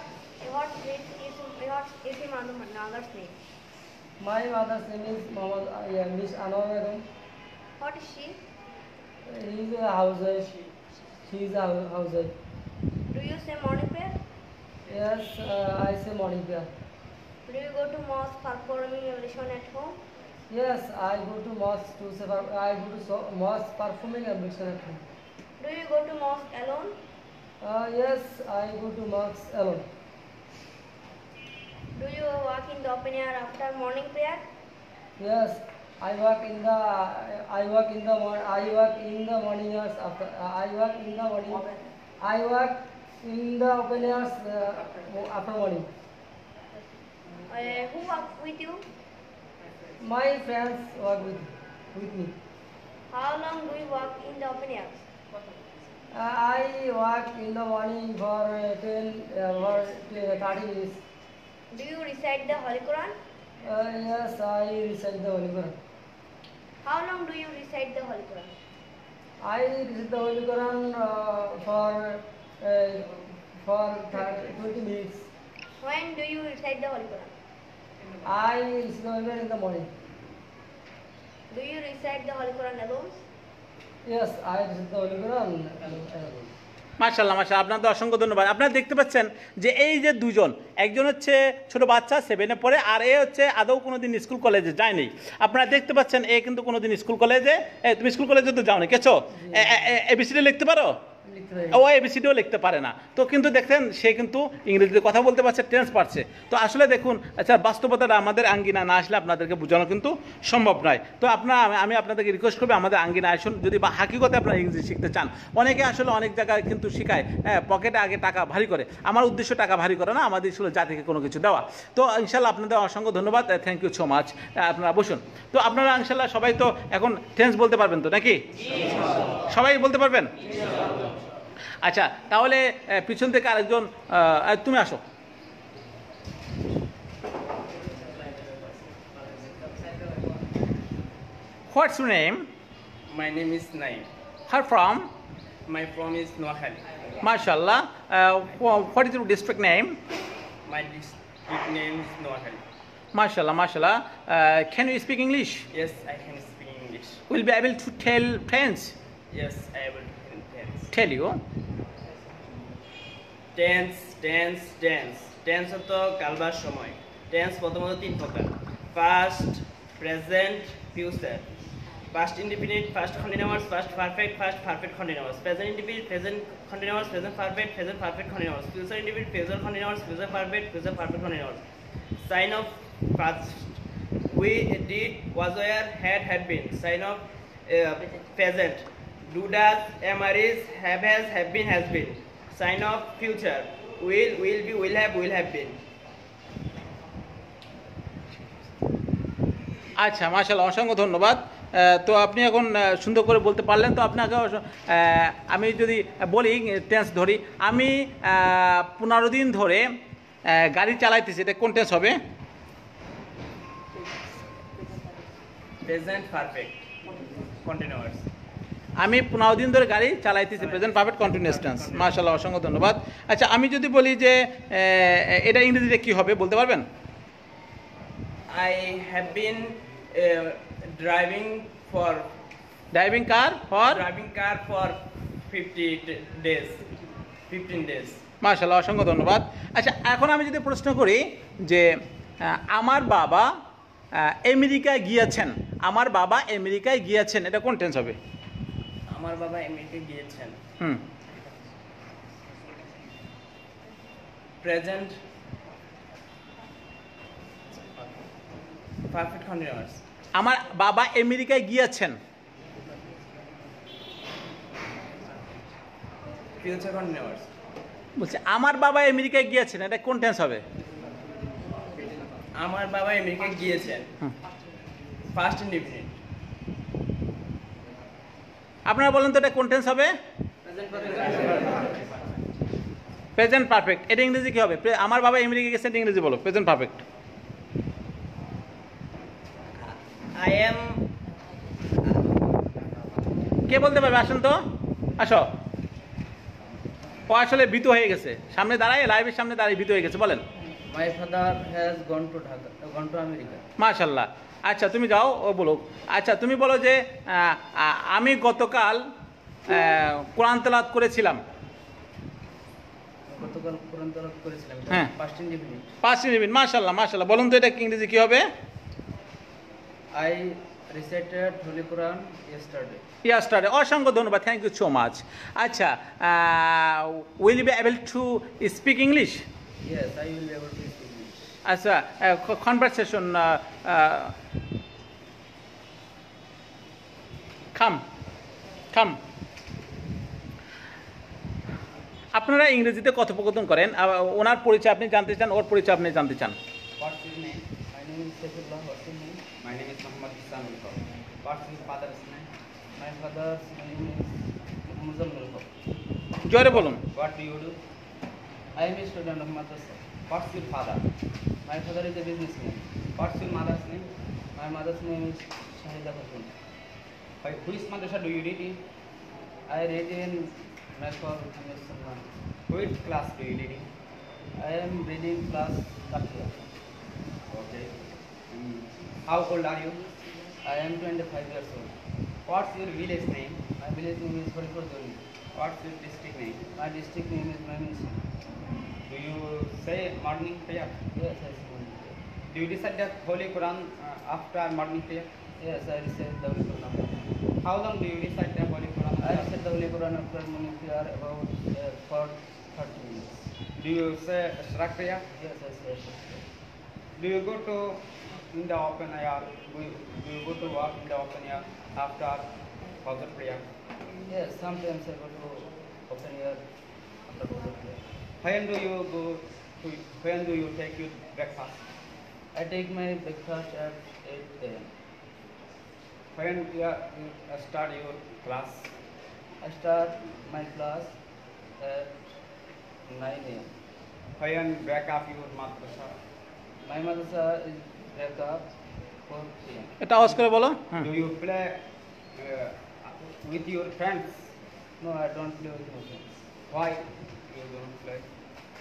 is your mother's name? My mother's name is Miss Anwar Begum. What is she? He is a housewife. She is a housewife. Do you say morning prayer? Yes, I say morning prayer. Do you go to mosque performing ablution at home? Yes, I go to mosque mosque performing ablution at home. Do you go to mosque alone? Yes, I go to mosque alone. Do you walk in the open air after morning prayer? Yes, I work in the morning hours after I work in the open hours after morning. Who walks with you? My friends work with me. How long do you walk in the open air? I work in the morning for 30 minutes. Do you recite the Holy Quran? Yes, I recite the Holy Quran. How long do you recite the Holy Quran? I recite the Holy Quran for 20 minutes. When do you recite the Holy Quran? I recite the Holy Quran in the morning. Do you recite the Holy Quran alone? Yes, I recite the Holy Quran alone. মাশাআল্লাহ মাশাআল্লাহ, আপনাদের অসংখ্য ধন্যবাদ। আপনারা দেখতে পাচ্ছেন যে এই যে দুজন, একজন হচ্ছে ছোট বাচ্চা 7-এ পড়ে, আর এ হচ্ছে আদৌ কোনোদিন স্কুল কলেজে যায়নি। আপনারা দেখতে পাচ্ছেন এ কিন্তু কোনোদিন স্কুল কলেজে, তুমি স্কুল কলেজে তো যাওনি, কেছো এবিসিডি লিখতে পারো? ও এবিসিডিও লিখতে পারে না, তো কিন্তু দেখেন সে কিন্তু ইংরেজিতে কথা বলতে পারছে, টেন্স পারছে। তো আসলে দেখুন, আচ্ছা বাস্তবতাটা আমাদের আঙ্গিনা না আসলে আপনাদেরকে বোঝানো কিন্তু সম্ভব নয়। তো আমি আপনাদেরকে রিকোয়েস্ট করবো আমাদের আঙ্গিনা আসুন, যদি বা হাকিকতে আপনারা ইংরেজি শিখতে চান। অনেকে আসলে অনেক জায়গায় কিন্তু শিখায় পকেটে আগে টাকা ভারী করে। আমার উদ্দেশ্য টাকা ভারী করে না, আমাদের আসলে জাতিকে কোনো কিছু দেওয়া। তো ইনশাল্লাহ আপনাদের অসংখ্য ধন্যবাদ, থ্যাংক ইউ সো মাচ। আপনারা বসুন। তো আপনারা ইনশাল্লাহ সবাই তো এখন টেন্স বলতে পারবেন তো নাকি? সবাই বলতে পারবেন? আচ্ছা, তাহলে পিছন থেকে আরেকজন, তুমি আসো। What's your name? My name is Naim. Her from? My from is Noakhali. মাশাআল্লাহ। What is your district name? My district name is Noakhali. মাশাআল্লাহ মাশাআল্লাহ। Can you speak English? Yes, I can speak English. Will be able to tell friends? Yes, I will tense. Tell you. Tense হতো কালবার সময়। Tense প্রথমত 3 প্রকার: past, present, future. Past indefinite, past continuous, past perfect, past perfect continuous. Present indefinite, present continuous, present perfect, present perfect continuous. Future indefinite, future continuous, future perfect, future perfect continuous. Sign of past: we did, was, were, had been. Sign of present: do, does, am, are, is, have, has, have been, has been. Sign of future: will be, will have been. আচ্ছা মাশাআল্লাহ, অসংখ্য ধন্যবাদ। তো আপনি এখন সুন্দর করে বলতে পারলেন। তো আপনাকে আমি যদি বলি টেন্স ধরি, আমি 15 দিন ধরে গাড়ি চালাইতেছি, এটা কোন টেন্স হবে? Present perfect continuous. আমি 15 দিন ধরে গাড়ি চালাইতেছি, প্রেজেন্ট পারফেক্ট কন্টিনিউয়াস টেন্স। মাশাআল্লাহ, অসংখ্য ধন্যবাদ। আচ্ছা, আমি যদি বলি যে এটা ইংরেজিতে কি হবে বলতে পারবেন? I have been driving car for 15 days. মাশাআল্লাহ, অসংখ্য ধন্যবাদ। আচ্ছা, এখন আমি যদি প্রশ্ন করি যে আমার বাবা আমেরিকায় গিয়েছেন, আমার বাবা আমেরিকায় গিয়েছেন, এটা কোন টেন্স হবে? আমার বাবা আমেরিকায় গিয়েছেন। Present perfect continuous. আমার বাবা আমেরিকায় গিয়েছেন। Future continuous. বলছে আমার বাবা আমেরিকায় গিয়েছেন, এটা কোন টেন্স হবে? আমার বাবা আমেরিকায় গিয়েছেন, ফার্স্ট ইনডিফিনিট। আপনারা বলেন তো এটা কোন টেন্স হবে? Present perfect. এটা ইংরেজি কি হবে? আমার বাবা আমেরিকায় গেছেন, ইংরেজি বলো, প্রেজেন্ট পারফেক্ট। I am. কে বলতে পারবে? আসুন তো, আসো। ও আসলে ভীত হয়ে গেছে, সামনে দাঁড়ায়, লাইভের সামনে দাঁড়িয়ে ভীত হয়ে গেছে। বলেন। My father has gone to America. মাশাআল্লাহ। আচ্ছা, তুমি যাও, ও বলো। আচ্ছা, তুমি বলো যে আমি গতকাল কোরআন তেলাওয়াত করেছিলাম। গতকাল কোরআন তেলাওয়াত করেছিলাম হ্যাঁ। পাস্ট ইনডিফিনিট 5 মিনিট মাশাআল্লাহ মাশাআল্লাহ বলুন তো এটা কি ইংরেজি কি হবে? I recited holy Quran yesterday yesterday. অসংখ্য ধন্যবাদ, থ্যাংক ইউ সো মাচ। আচ্ছা, will you be able to speak English? Yes I will be able to speak English আচ্ছা, কনভারসেশন খাম খাম। আপনারা ইংরেজিতে কথোপকথন করেন, ওনার পরিচয় আপনি জানতে চান, ওর পরিচয় আপনি জানতে চান। What's your name? My name is Saifullah. What's your name? My name is Mohammad Islamul Haque. What's your father's name? My father's name is Muzammil Haque. জোরে বলুন। What do you do? I am a student of madrasa. What's your father? My father is a businessman. What's your mother's name? My mother's name is Shahida Khatun. By which madrasa do you read in? I read in Mekor Hamid Salman. Which class do you read in? I am reading class 3rd. Okay. How old are you? I am 25 years old. What's your village name? My village name is Haripur Dori. What's your district name? My district name is Maimunshah. Do you say morning prayer? Yes, I say morning prayer. Do you recite the Holy Quran after morning prayer? Yes, I recite the Holy Quran after. How long do you recite the Holy Quran? I recite the Holy Quran after morning prayer about for 30 minutes. Do you say Shrak prayer? Yes, I say Shrak prayer. Do you go to in the open air? Do you go to work in the open air after Fajr prayer? Yes, sometimes I go to open air after Fajr prayer. When do you go to? When do you take your breakfast? I take my breakfast at 8 a.m. When you start your class? I start my class at 9 a.m. When break up your madrasa? My madrasa is break up 4 p.m. এটা আওয়াজ করে বলো। হ্যাঁ। Do you play with your friends? No, I don't play with my friends. Why you don't play?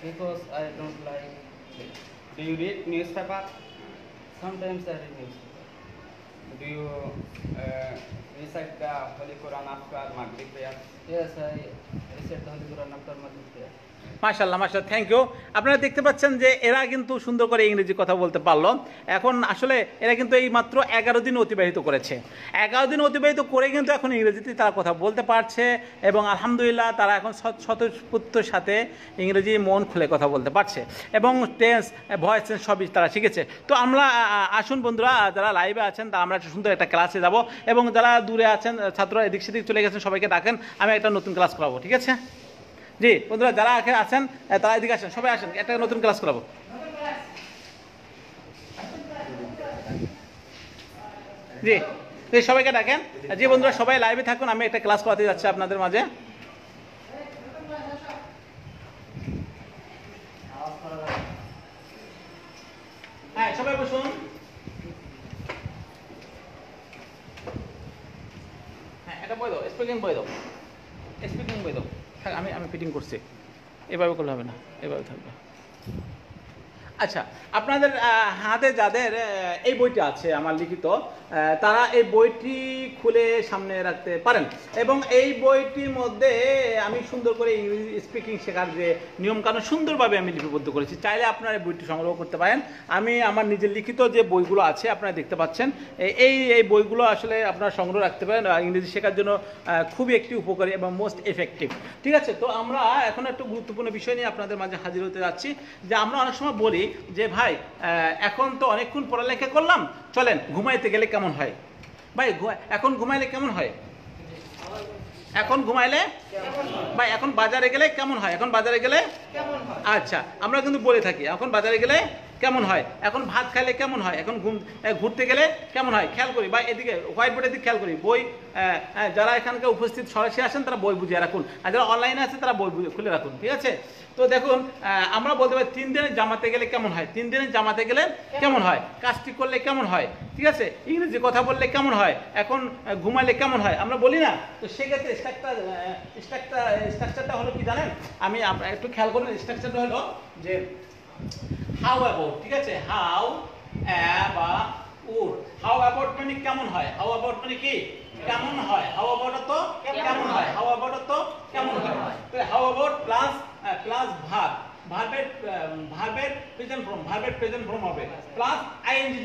Because I don't like play. Do you read newspaper? Sometimes I read newspaper. Do you recite the Holy Quran after Maghrib prayer? Yes, I recite the Holy Quran after Maghrib prayer. মাশাআল্লাহ মাশাআল্লাহ, thank you. আপনারা দেখতে পাচ্ছেন যে এরা কিন্তু সুন্দর করে ইংরেজি কথা বলতে পারলো। এখন আসলে এরা কিন্তু এই মাত্র 11 দিন অতিবাহিত করেছে। 11 দিন অতিবাহিত করে কিন্তু এখন ইংরেজিতে তারা কথা বলতে পারছে এবং আলহামদুলিল্লাহ তারা এখন স্বতঃস্ফূর্তর সাথে ইংরেজি মন খুলে কথা বলতে পারছে এবং টেন্স ভয়েস চেঞ্জ সবই তারা শিখেছে। তো আমরা আসুন বন্ধুরা, যারা লাইভে আছেন তা আমরা একটা সুন্দর একটা ক্লাসে যাব এবং যারা দূরে আছেন ছাত্ররা এদিক সেদিক চলে গেছেন সবাইকে ডাকেন, আমি একটা নতুন ক্লাস করাবো। ঠিক আছে জি বন্ধুরা, যারা আছেন তারা এদিকে আসেন, সবাই আসেন, একটা নতুন ক্লাস করাবো। জি জি সবাইকে ডাকেন। জি বন্ধুরা সবাই লাইভে থাকুন, আমি একটা ক্লাস করাতে যাচ্ছি আপনাদের মাঝে। হ্যাঁ সবাই বসুন। হ্যাঁ এটা বই দাও, স্পিকিং বই দাও, স্পিকিং বই দাও। হ্যাঁ আমি ফিটিং করছি, এভাবে করলে হবে না, এভাবে থাকবে। আচ্ছা, আপনাদের হাতে যাদের এই বইটা আছে আমার লিখিত, তারা এই বইটি খুলে সামনে রাখতে পারেন এবং এই বইটির মধ্যে আমি সুন্দর করে ইংরেজি স্পিকিং শেখার যে নিয়মকানুন সুন্দরভাবে আমি লিপিবদ্ধ করেছি। চাইলে আপনারা এই বইটি সংগ্রহ করতে পারেন। আমি আমার নিজের লিখিত যে বইগুলো আছে আপনারা দেখতে পাচ্ছেন, এই বইগুলো আসলে আপনারা সংগ্রহ রাখতে পারেন। ইংরেজি শেখার জন্য খুবই একটি উপকারী এবং মোস্ট এফেক্টিভ। ঠিক আছে, তো আমরা এখন একটু গুরুত্বপূর্ণ বিষয় নিয়ে আপনাদের মাঝে হাজির হতে যাচ্ছি। যে আমরা অনেক সময় বলি যে ভাই এখন তো অনেকক্ষণ পড়ালেখা করলাম, চলেন ঘুমাইতে গেলে কেমন হয়? ভাই এখন ঘুমাইলে কেমন হয়? এখন ঘুমাইলে ভাই এখন বাজারে গেলে কেমন হয়? এখন বাজারে গেলে আচ্ছা আমরা কিন্তু বলে থাকি এখন বাজারে গেলে কেমন হয়, এখন ভাত খাইলে কেমন হয়, এখন ঘুরতে গেলে কেমন হয়। খেয়াল করি বা এদিকে হোয়াইট বোর্ডের দিকে খেয়াল করি, বই যারা এখানকার উপস্থিত সরাসরি আসেন তারা বই বুঝিয়ে রাখুন, আর যারা অনলাইনে আছে তারা বই খুলে রাখুন। ঠিক আছে, তো দেখুন আমরা বলতে পারি 3 দিনের জামাতে গেলে কেমন হয়, 3 দিনের জামাতে গেলে কেমন হয়, কাজটি করলে কেমন হয়। ঠিক আছে, ইংরেজি কথা বললে কেমন হয়, এখন ঘুমাইলে কেমন হয়, আমরা বলি না। তো সেক্ষেত্রে স্ট্রাকচারটা হলো কি জানেন, আমি একটু খেয়াল করুন। স্ট্রাকচারটা হলো যে হাউ অ্যাবাউট। ঠিক আছে, হাউ অ্যাবাউট, হাউ অ্যাবাউট মানে কেমন হয়, হাউ অ্যাবাউট মানে কি কেমন হয়, হাউ অ্যাবাউট তো কেমন হয়, হাউ অ্যাবাউট তো কেমন হয়। তো হাউ অ্যাবাউট প্লাস প্লাস ভার্বের প্রেজেন্ট ফর্ম হবে প্লাস আইএনজি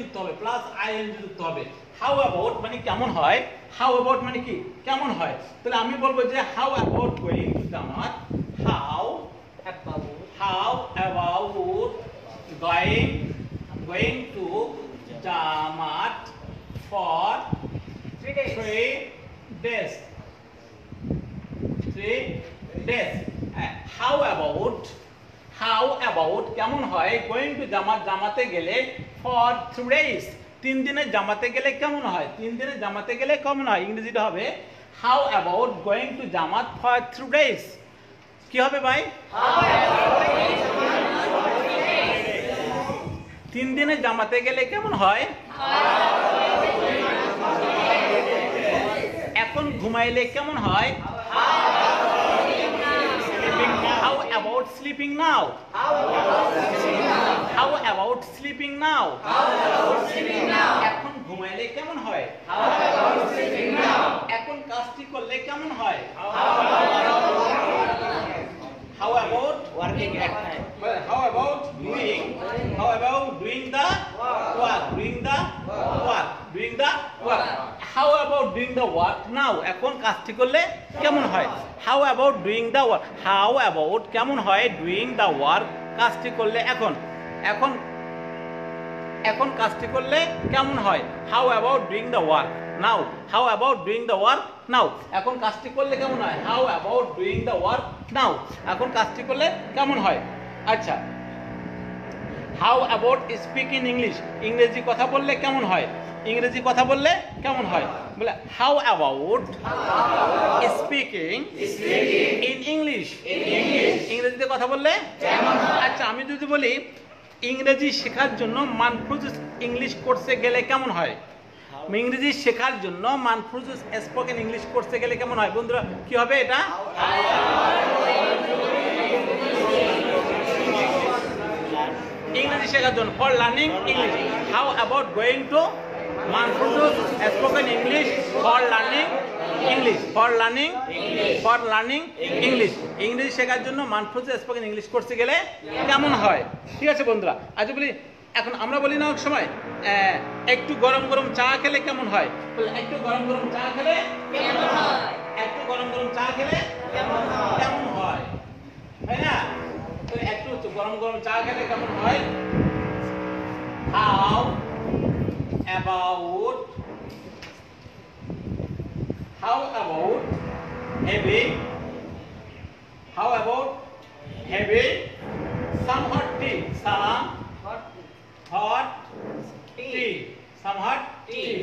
যুক্ত হবে হাউ অ্যাবাউট মানে কেমন হয় হাউ অ্যাবাউট মানে কি কেমন হয় তাহলে আমি বলবো যে how about going two Jamaat how about going to Jamat for 3 days. How about কেমন হয় going to জামাতে গেলে for 3 days 3 দিনে জামাতে গেলে কেমন হয় ইংরেজিটা হবে how about going to Jamaat for 3 days কি হবে ভাই 3 দিনে জামাতে গেলে কেমন হয় এখন ঘুমাইলে কেমন হয় how about sleeping now এখন ঘুমাইলে কেমন হয় এখন কাজটি করলে কেমন হয় how about working at night. well, how about doing the work how about doing the work now এখন কাজটি করলে কেমন হয় how about doing the work কেমন হয় doing the work কাজটি করলে এখন কাজটি করলে কেমন হয় how about doing the work now এখন কাজটি করলে কেমন হয় how about doing the work now এখন কাজটি করলে কেমন হয় আচ্ছা how about speaking English ইংরেজি কথা বললে কেমন হয় বলে how about speaking in English ইংরেজিতে কথা বললে আচ্ছা আমি যদি বলি ইংরেজি শেখার জন্য মানফুজ ইংলিশ কোর্সে গেলে কেমন হয় ইংরেজি শেখার জন্য মানফুজ স্পোকেন ইংলিশ কোর্সে গেলে কেমন হয় বন্ধুরা কি হবে এটা ইংরেজি শেখার জন্য for learning English how about going to Manfuz spoken English for learning English ইংরেজি শেখার জন্য মানফুজ স্পোকেন ইংলিশ কোর্সে গেলে কেমন হয় ঠিক আছে বন্ধুরা আজ বলি এখন আমরা বলি না এক সময় একটু গরম গরম চা খেলে কেমন হয় একটু গরম গরম চা খেলে কেমন হয় তাই না তো একটু গরম গরম চা খেলে কেমন হয় how about having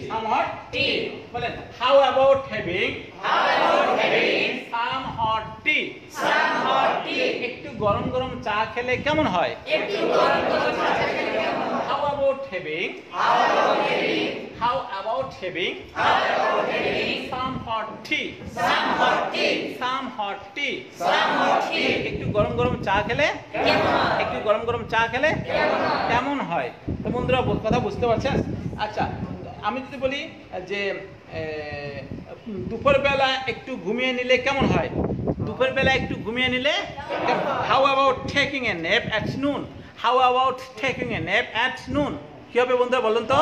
some hot tea বলেন how about having some hot tea একটু গরম গরম চা খেলে কেমন হয় how about having some hot tea একটু গরম গরম চা খেলে কেমন হয় তো বন্ধুরা কথা বুঝতে পারছেন আচ্ছা আমি যদি বলি যে দুপুরবেলা একটু ঘুমিয়ে নিলে কেমন হয় how about taking a nap at noon কি হবে বন্ধুরা বলুন তো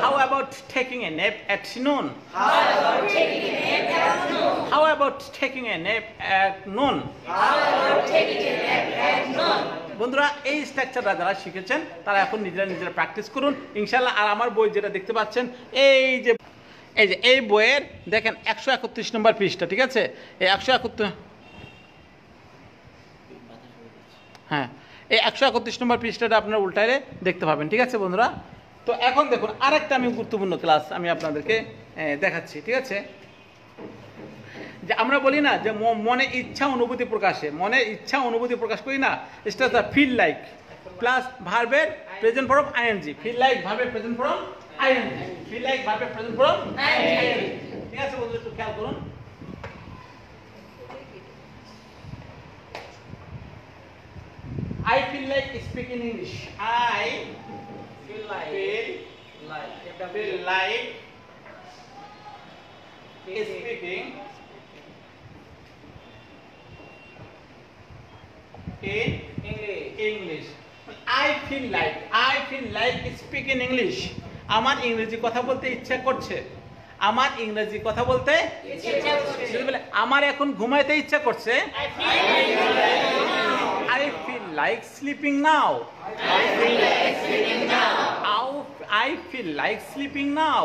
how about taking a nap at noon বন্ধুরা এই স্ট্রাকচারটা যারা শিখেছেন তারা এখন নিজেরা প্র্যাকটিস করুন ইনশাআল্লাহ আর আমার বই যেটা দেখতে পাচ্ছেন এই বইয়ের দেখেন 131 নম্বর পৃষ্ঠা ঠিক আছে এই 131 হ্যাঁ এই 131 নম্বর পৃষ্ঠাটা আপনারা উল্টাইলে দেখতে পাবেন ঠিক আছে বন্ধুরা তো এখন দেখুন আরেকটা আমি গুরুত্বপূর্ণ ক্লাস আমি আপনাদেরকে দেখাচ্ছি ঠিক আছে যে আমরা বলি না যে মনের ইচ্ছা অনুভূতি প্রকাশ করি না এটা হচ্ছে ফিল লাইক প্লাস ভার্বের present form I N G feel like ভার্বের প্রেজেন্ট ফর্ম আইএনজি ঠিক আছে বন্ধুরা একটু খেয়াল করুন I feel like speaking English. I feel like speaking in English. I feel like speaking English. আমার ইংরেজি কথা বলতে ইচ্ছা করছে। আমার ইংরেজি কথা বলতে যদি বলে আমার এখন ঘুমাইতে ইচ্ছা করছে, I feel like sleeping now. I feel like sleeping now.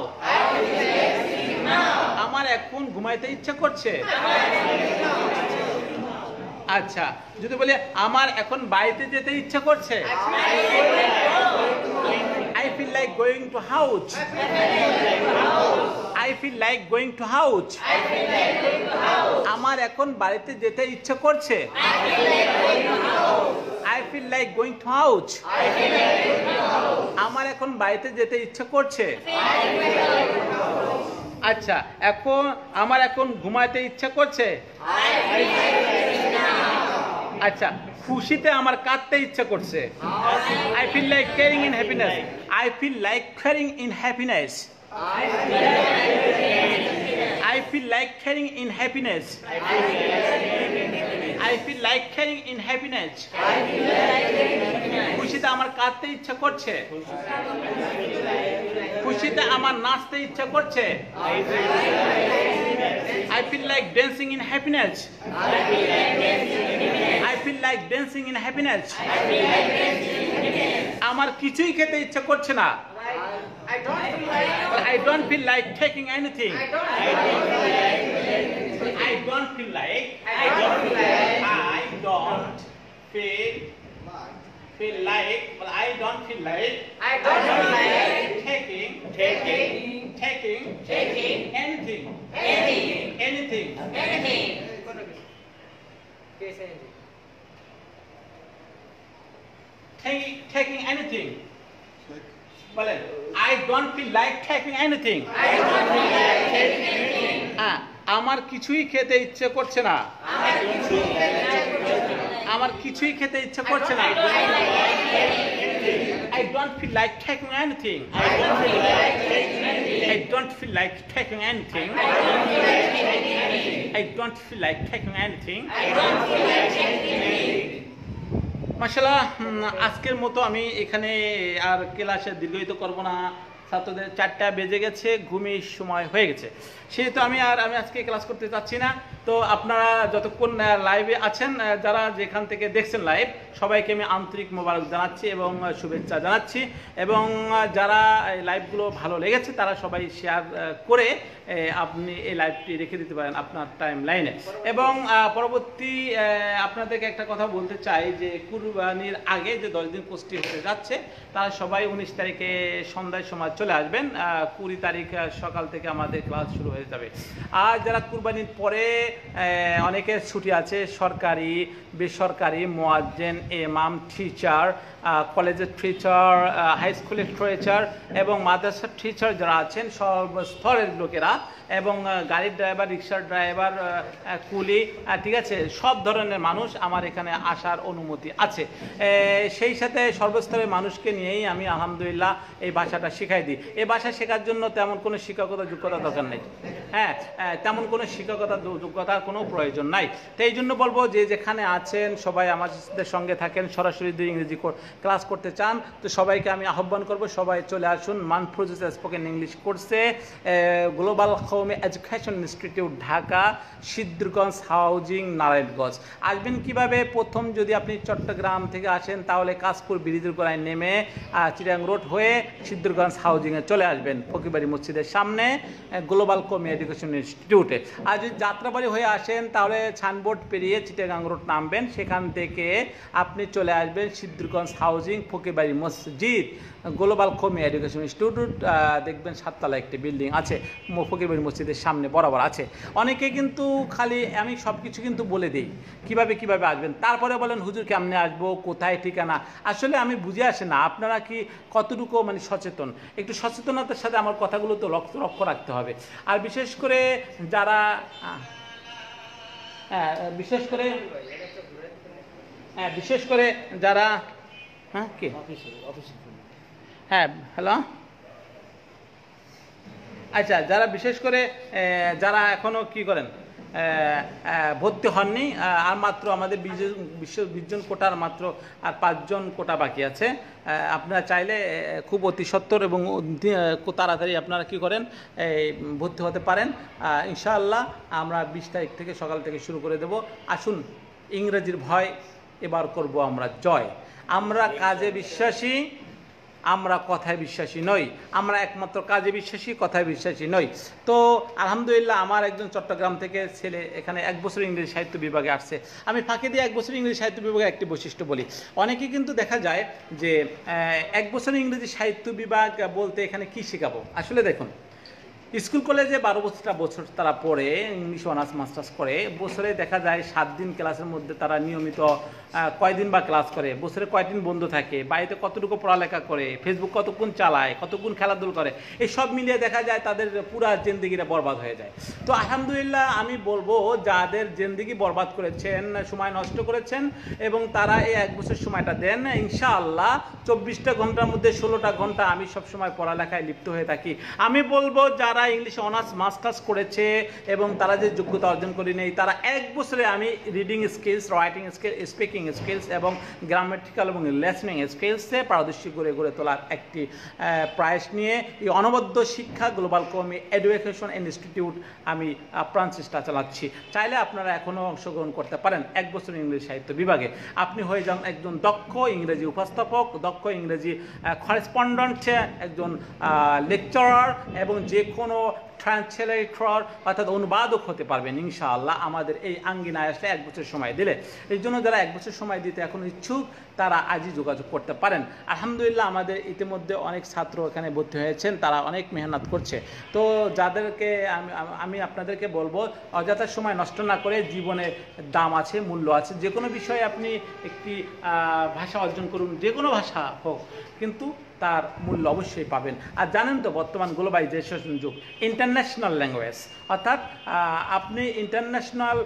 আমার এখন ঘুমাইতে ইচ্ছা করছে। আচ্ছা, যদি বলি আমার এখন বাড়িতে যেতে ইচ্ছা করছে, I feel like going to house. I feel like going to house. আমার এখন বাড়িতে যেতে ইচ্ছা করছে, I feel like going to house. আমার এখন বাড়িতে যেতে ইচ্ছা করছে। আচ্ছা, এখন আমার এখন ঘুমাতে ইচ্ছা করছে। আচ্ছা, খুশিতে আমার কাঁদতে ইচ্ছা করছে, I feel like caring in happiness. I feel like caring in happiness. I feel like caring in happiness. I feel like caring in happiness. খুশিতে আমার কাঁদতে ইচ্ছা করছে, খুশিতে আমার নাচতে ইচ্ছা করছে, I feel like dancing in happiness. I feel like dancing in happiness. আমার কিছুই খেতে ইচ্ছা করছে না, I don't feel like taking anything. I don't feel like taking anything. Taking anything. বলেন, I don't feel like taking anything. আমার কিছুই খেতে ইচ্ছে করছে না, আমার কিছুই খেতে ইচ্ছে করছে না, I don't feel like taking anything. I don't feel like taking anything. I don't feel like taking anything. মাশাআল্লাহ, আজকের মতো আমি এখানে আর ক্লাসে দীর্ঘায়িত করব না। ছাত্রদের 4টা বেজে গেছে, ঘুমের সময় হয়ে গেছে, সেহেতু আমি আজকে ক্লাস করতে চাচ্ছি না। তো আপনারা যতক্ষণ লাইভে আছেন, যারা যেখান থেকে দেখছেন লাইভ, সবাইকে আমি আন্তরিক মোবারক জানাচ্ছি এবং শুভেচ্ছা জানাচ্ছি। এবং যারা এই লাইভগুলো ভালো লেগেছে তারা সবাই শেয়ার করে আপনি এই লাইভটি রেখে দিতে পারেন আপনার টাইম লাইনে। এবং পরবর্তী আপনাদেরকে একটা কথা বলতে চাই যে কুরবানির আগে যে 10 দিন কোর্সটি হতে যাচ্ছে, তারা সবাই 19 তারিখে সন্ধ্যার সময় চলে আসবেন। 20 তারিখ সকাল থেকে আমাদের ক্লাস শুরু হয়ে যাবে। আর যারা কুরবানির পরে অনেকের ছুটি আছে, সরকারি, বেসরকারি, মুয়াজ্জিন, ইমাম, টিচার, কলেজের টিচার, হাই স্কুলের টিচার এবং মাদ্রাসার টিচার যারা আছেন, সর্বস্তরের লোকেরা এবং গাড়ির ড্রাইভার, রিক্সার ড্রাইভার, কুলি, ঠিক আছে, সব ধরনের মানুষ আমার এখানে আসার অনুমতি আছে। সেই সাথে সর্বস্তরের মানুষকে নিয়েই আমি আলহামদুলিল্লাহ এই ভাষাটা শেখাই দিই। এই ভাষা শেখার জন্য তেমন কোনো শিক্ষকতা যোগ্যতা দরকার নেই, হ্যাঁ, তেমন কোনো শিক্ষকতা যোগ্যতার কোনো প্রয়োজন নাই। তো এই জন্য বলবো যে যেখানে আছেন সবাই আমাদের সঙ্গে থাকেন, সরাসরি যদি ইংরেজি ক্লাস করতে চান তো সবাইকে আমি আহ্বান করব, সবাই চলে আসুন মানফরুজ স্পোকেন ইংলিশ কোর্সে, গ্লোবাল কওমি education institute, Dhaka, Siddhirganj housing, Narayanganj. আসবেন কিভাবে? প্রথম যদি আপনি চট্টগ্রাম থেকে আসেন তাহলে কাশপুর ব্রিজের গোড়ায় নেমে চিটাং রোড হয়ে সিদ্ধিরগঞ্জ হাউজিংয়ে চলে আসবেন, ফকিরবাড়ি মসজিদের সামনে গ্লোবাল কওমি এডুকেশন ইনস্টিটিউটে। আর যদি যাত্রাবাড়ি হয়ে আসেন তাহলে ছানবোর্ড পেরিয়ে চিটাগাং রোড নামবেন, সেখান থেকে আপনি চলে আসবেন সিদ্ধিরগঞ্জ হাউজিং, ফকিরবাড়ি মসজিদ, গ্লোবাল কওমি এডুকেশন ইনস্টিটিউট। দেখবেন 7 তলা একটি বিল্ডিং আছে, ফকিরবাড়ি মসজিদের সামনে বরাবর আছে। অনেকে কিন্তু খালি আমি সব কিছু কিন্তু বলে দিই কিভাবে আসবেন, তারপরে বলেন হুজুর কেমনে আসবো, কোথায় ঠিকানা। আসলে আমি বুঝে আসে না আপনারা কি কতটুকু মানে সচেতন। একটু সচেতনতার সাথে আমার কথাগুলো তো লক্ষ্য রাখতে হবে। আর বিশেষ করে যারা বিশেষ করে যারা কে হ্যালো, আচ্ছা, যারা বিশেষ করে যারা এখনো কি করেন ভর্তি হননি, আর মাত্র আমাদের 20 জন কোটার মাত্র আর 5 জন কোটা বাকি আছে। আপনারা চাইলে খুব অতি সত্বর এবং তাড়াতাড়ি আপনারা কি করেন ভর্তি হতে পারেন। ইনশাআল্লাহ আমরা 20 তারিখ থেকে সকাল থেকে শুরু করে দেব। আসুন, ইংরেজির ভয় এবার করব আমরা জয়। আমরা কাজে বিশ্বাসী, আমরা কথায় বিশ্বাসী নই। আমরা একমাত্র কাজে বিশ্বাসী, কথায় বিশ্বাসী নই। তো আলহামদুলিল্লাহ আমার একজন চট্টগ্রাম থেকে ছেলে এখানে 1 বছর ইংরেজি সাহিত্য বিভাগে আসছে। আমি ফাঁকে দিয়ে 1 বছর ইংরেজি সাহিত্য বিভাগে একটি বৈশিষ্ট্য বলি। অনেকে কিন্তু দেখা যায় যে 1 বছর ইংরেজি সাহিত্য বিভাগ বলতে এখানে কি শেখাবো। আসলে দেখুন, স্কুল কলেজে 12 বছর তারা পড়ে, ইংলিশ অনার্স মাস্টার্স করে। বছরে দেখা যায় 7 দিন ক্লাসের মধ্যে তারা নিয়মিত কয়দিন বা ক্লাস করে, বছরে কয়দিন বন্ধ থাকে, বাড়িতে কতটুকু পড়ালেখা করে, ফেসবুক কতক্ষণ চালায়, কতক্ষণ খেলাধুলা করে, এই সব মিলিয়ে দেখা যায় তাদের পুরা জিন্দিগিটা বরবাদ হয়ে যায়। তো আলহামদুলিল্লাহ আমি বলবো, যাদের জিন্দিগি বরবাদ করেছেন, সময় নষ্ট করেছেন এবং তারা এই 1 বছর সময়টা দেন, ইনশাআল্লাহ 24টা ঘন্টার মধ্যে 16টা ঘন্টা আমি সবসময় পড়ালেখায় লিপ্ত হয়ে থাকি। আমি বলবো যারা ইংলিশে অনার্স মাস্টার্স করেছে এবং তারা যে যোগ্যতা অর্জন করে নেই, তারা 1 বছরে আমি reading skills, writing skill, speaking skills এবং গ্রামেটিক্যাল এবং লিসনিং স্কিলসে পারদর্শী গড়ে তোলার একটি প্রয়াস নিয়ে এই অনবদ্য শিক্ষা গ্লোবাল কমি এডুকেশন ইনস্টিটিউট আমি আপ্রাণ চেষ্টা চালাচ্ছি। চাইলে আপনারা এখনও অংশগ্রহণ করতে পারেন 1 বছর ইংরেজি সাহিত্য বিভাগে। আপনি হয়ে যান একজন দক্ষ ইংরেজি উপস্থাপক, দক্ষ ইংরেজি করেসপন্ডেন্ট, একজন লেকচারার এবং যে কোনো ট্রান্সলেটর অর্থাৎ অনুবাদক হতে পারবেন ইনশাআল্লাহ আমাদের এই আঙ্গিনায় আসলে 1 বছর সময় দিলে। এই জন্য যারা 1 বছর সময় দিতে এখন ইচ্ছুক তারা আজই যোগাযোগ করতে পারেন। আলহামদুলিল্লাহ আমাদের ইতিমধ্যে অনেক ছাত্র এখানে ভর্তি হয়েছেন, তারা অনেক মেহনত করছে। তো যাদেরকে আমি আপনাদেরকে বলবো, অযথা সময় নষ্ট না করে, জীবনে দাম আছে, মূল্য আছে। যে কোনো বিষয়ে আপনি একটি ভাষা অর্জন করুন, যে কোনো ভাষা হোক, কিন্তু তার মূল্য অবশ্যই পাবেন। আর জানেন তো বর্তমান গ্লোবালাইজেশন যুগ, ইন্টারন্যাশনাল ল্যাঙ্গুয়েজ, অর্থাৎ আপনি ইন্টারন্যাশনাল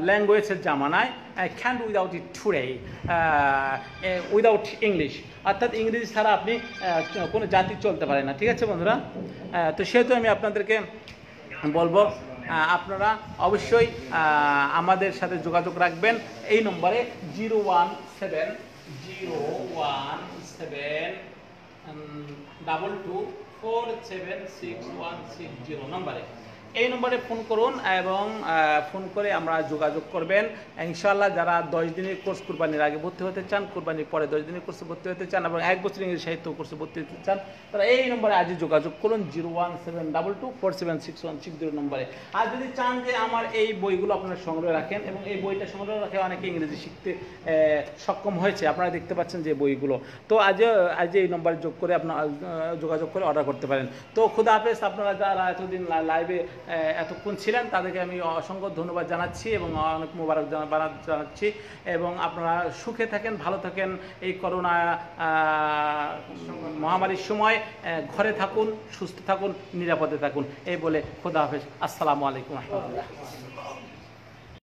ল্যাঙ্গুয়েজের জামানায় can't without it today, without English, অর্থাৎ ইংরেজি ছাড়া আপনি কোনো জাতি চলতে পারে না। ঠিক আছে বন্ধুরা? তো সেহেতু আমি আপনাদেরকে বলবো আপনারা অবশ্যই আমাদের সাথে যোগাযোগ রাখবেন এই নম্বরে 01702247660 নম্বরে। এই নম্বরে ফোন করুন এবং ফোন করে আমরা যোগাযোগ করবেন ইনশাআল্লাহ। যারা 10 দিনের কোর্স কুরবানির আগে ভর্তি হতে চান, কুরবানির পরে 10 দিনের কোর্সে ভর্তি হতে চান এবং 1 বছর ইংরেজি সাহিত্য কোর্সে ভর্তি হতে চান, তারা এই নম্বরে আজই যোগাযোগ করুন 01722476160 নম্বরে। আর যদি চান যে আমার এই বইগুলো আপনারা সংগ্রহ রাখেন এবং এই বইটা সংগ্রহ রাখে অনেকে ইংরেজি শিখতে সক্ষম হয়েছে, আপনারা দেখতে পাচ্ছেন যে বইগুলো, তো আজ এই নম্বরে যোগাযোগ করে অর্ডার করতে পারেন। তো খুদা হাফেজ। আপনারা যারা এতদিন লাইভে এতক্ষণ ছিলেন তাদেরকে আমি অসংখ্য ধন্যবাদ জানাচ্ছি এবং অনেক মোবারক জানাচ্ছি এবং আপনারা সুখে থাকেন, ভালো থাকেন। এই করোনা মহামারীর সময় ঘরে থাকুন, সুস্থ থাকুন, নিরাপদে থাকুন, এই বলে খুদা হাফেজ। আসসালামু আলাইকুম রহমতুল্লাহ।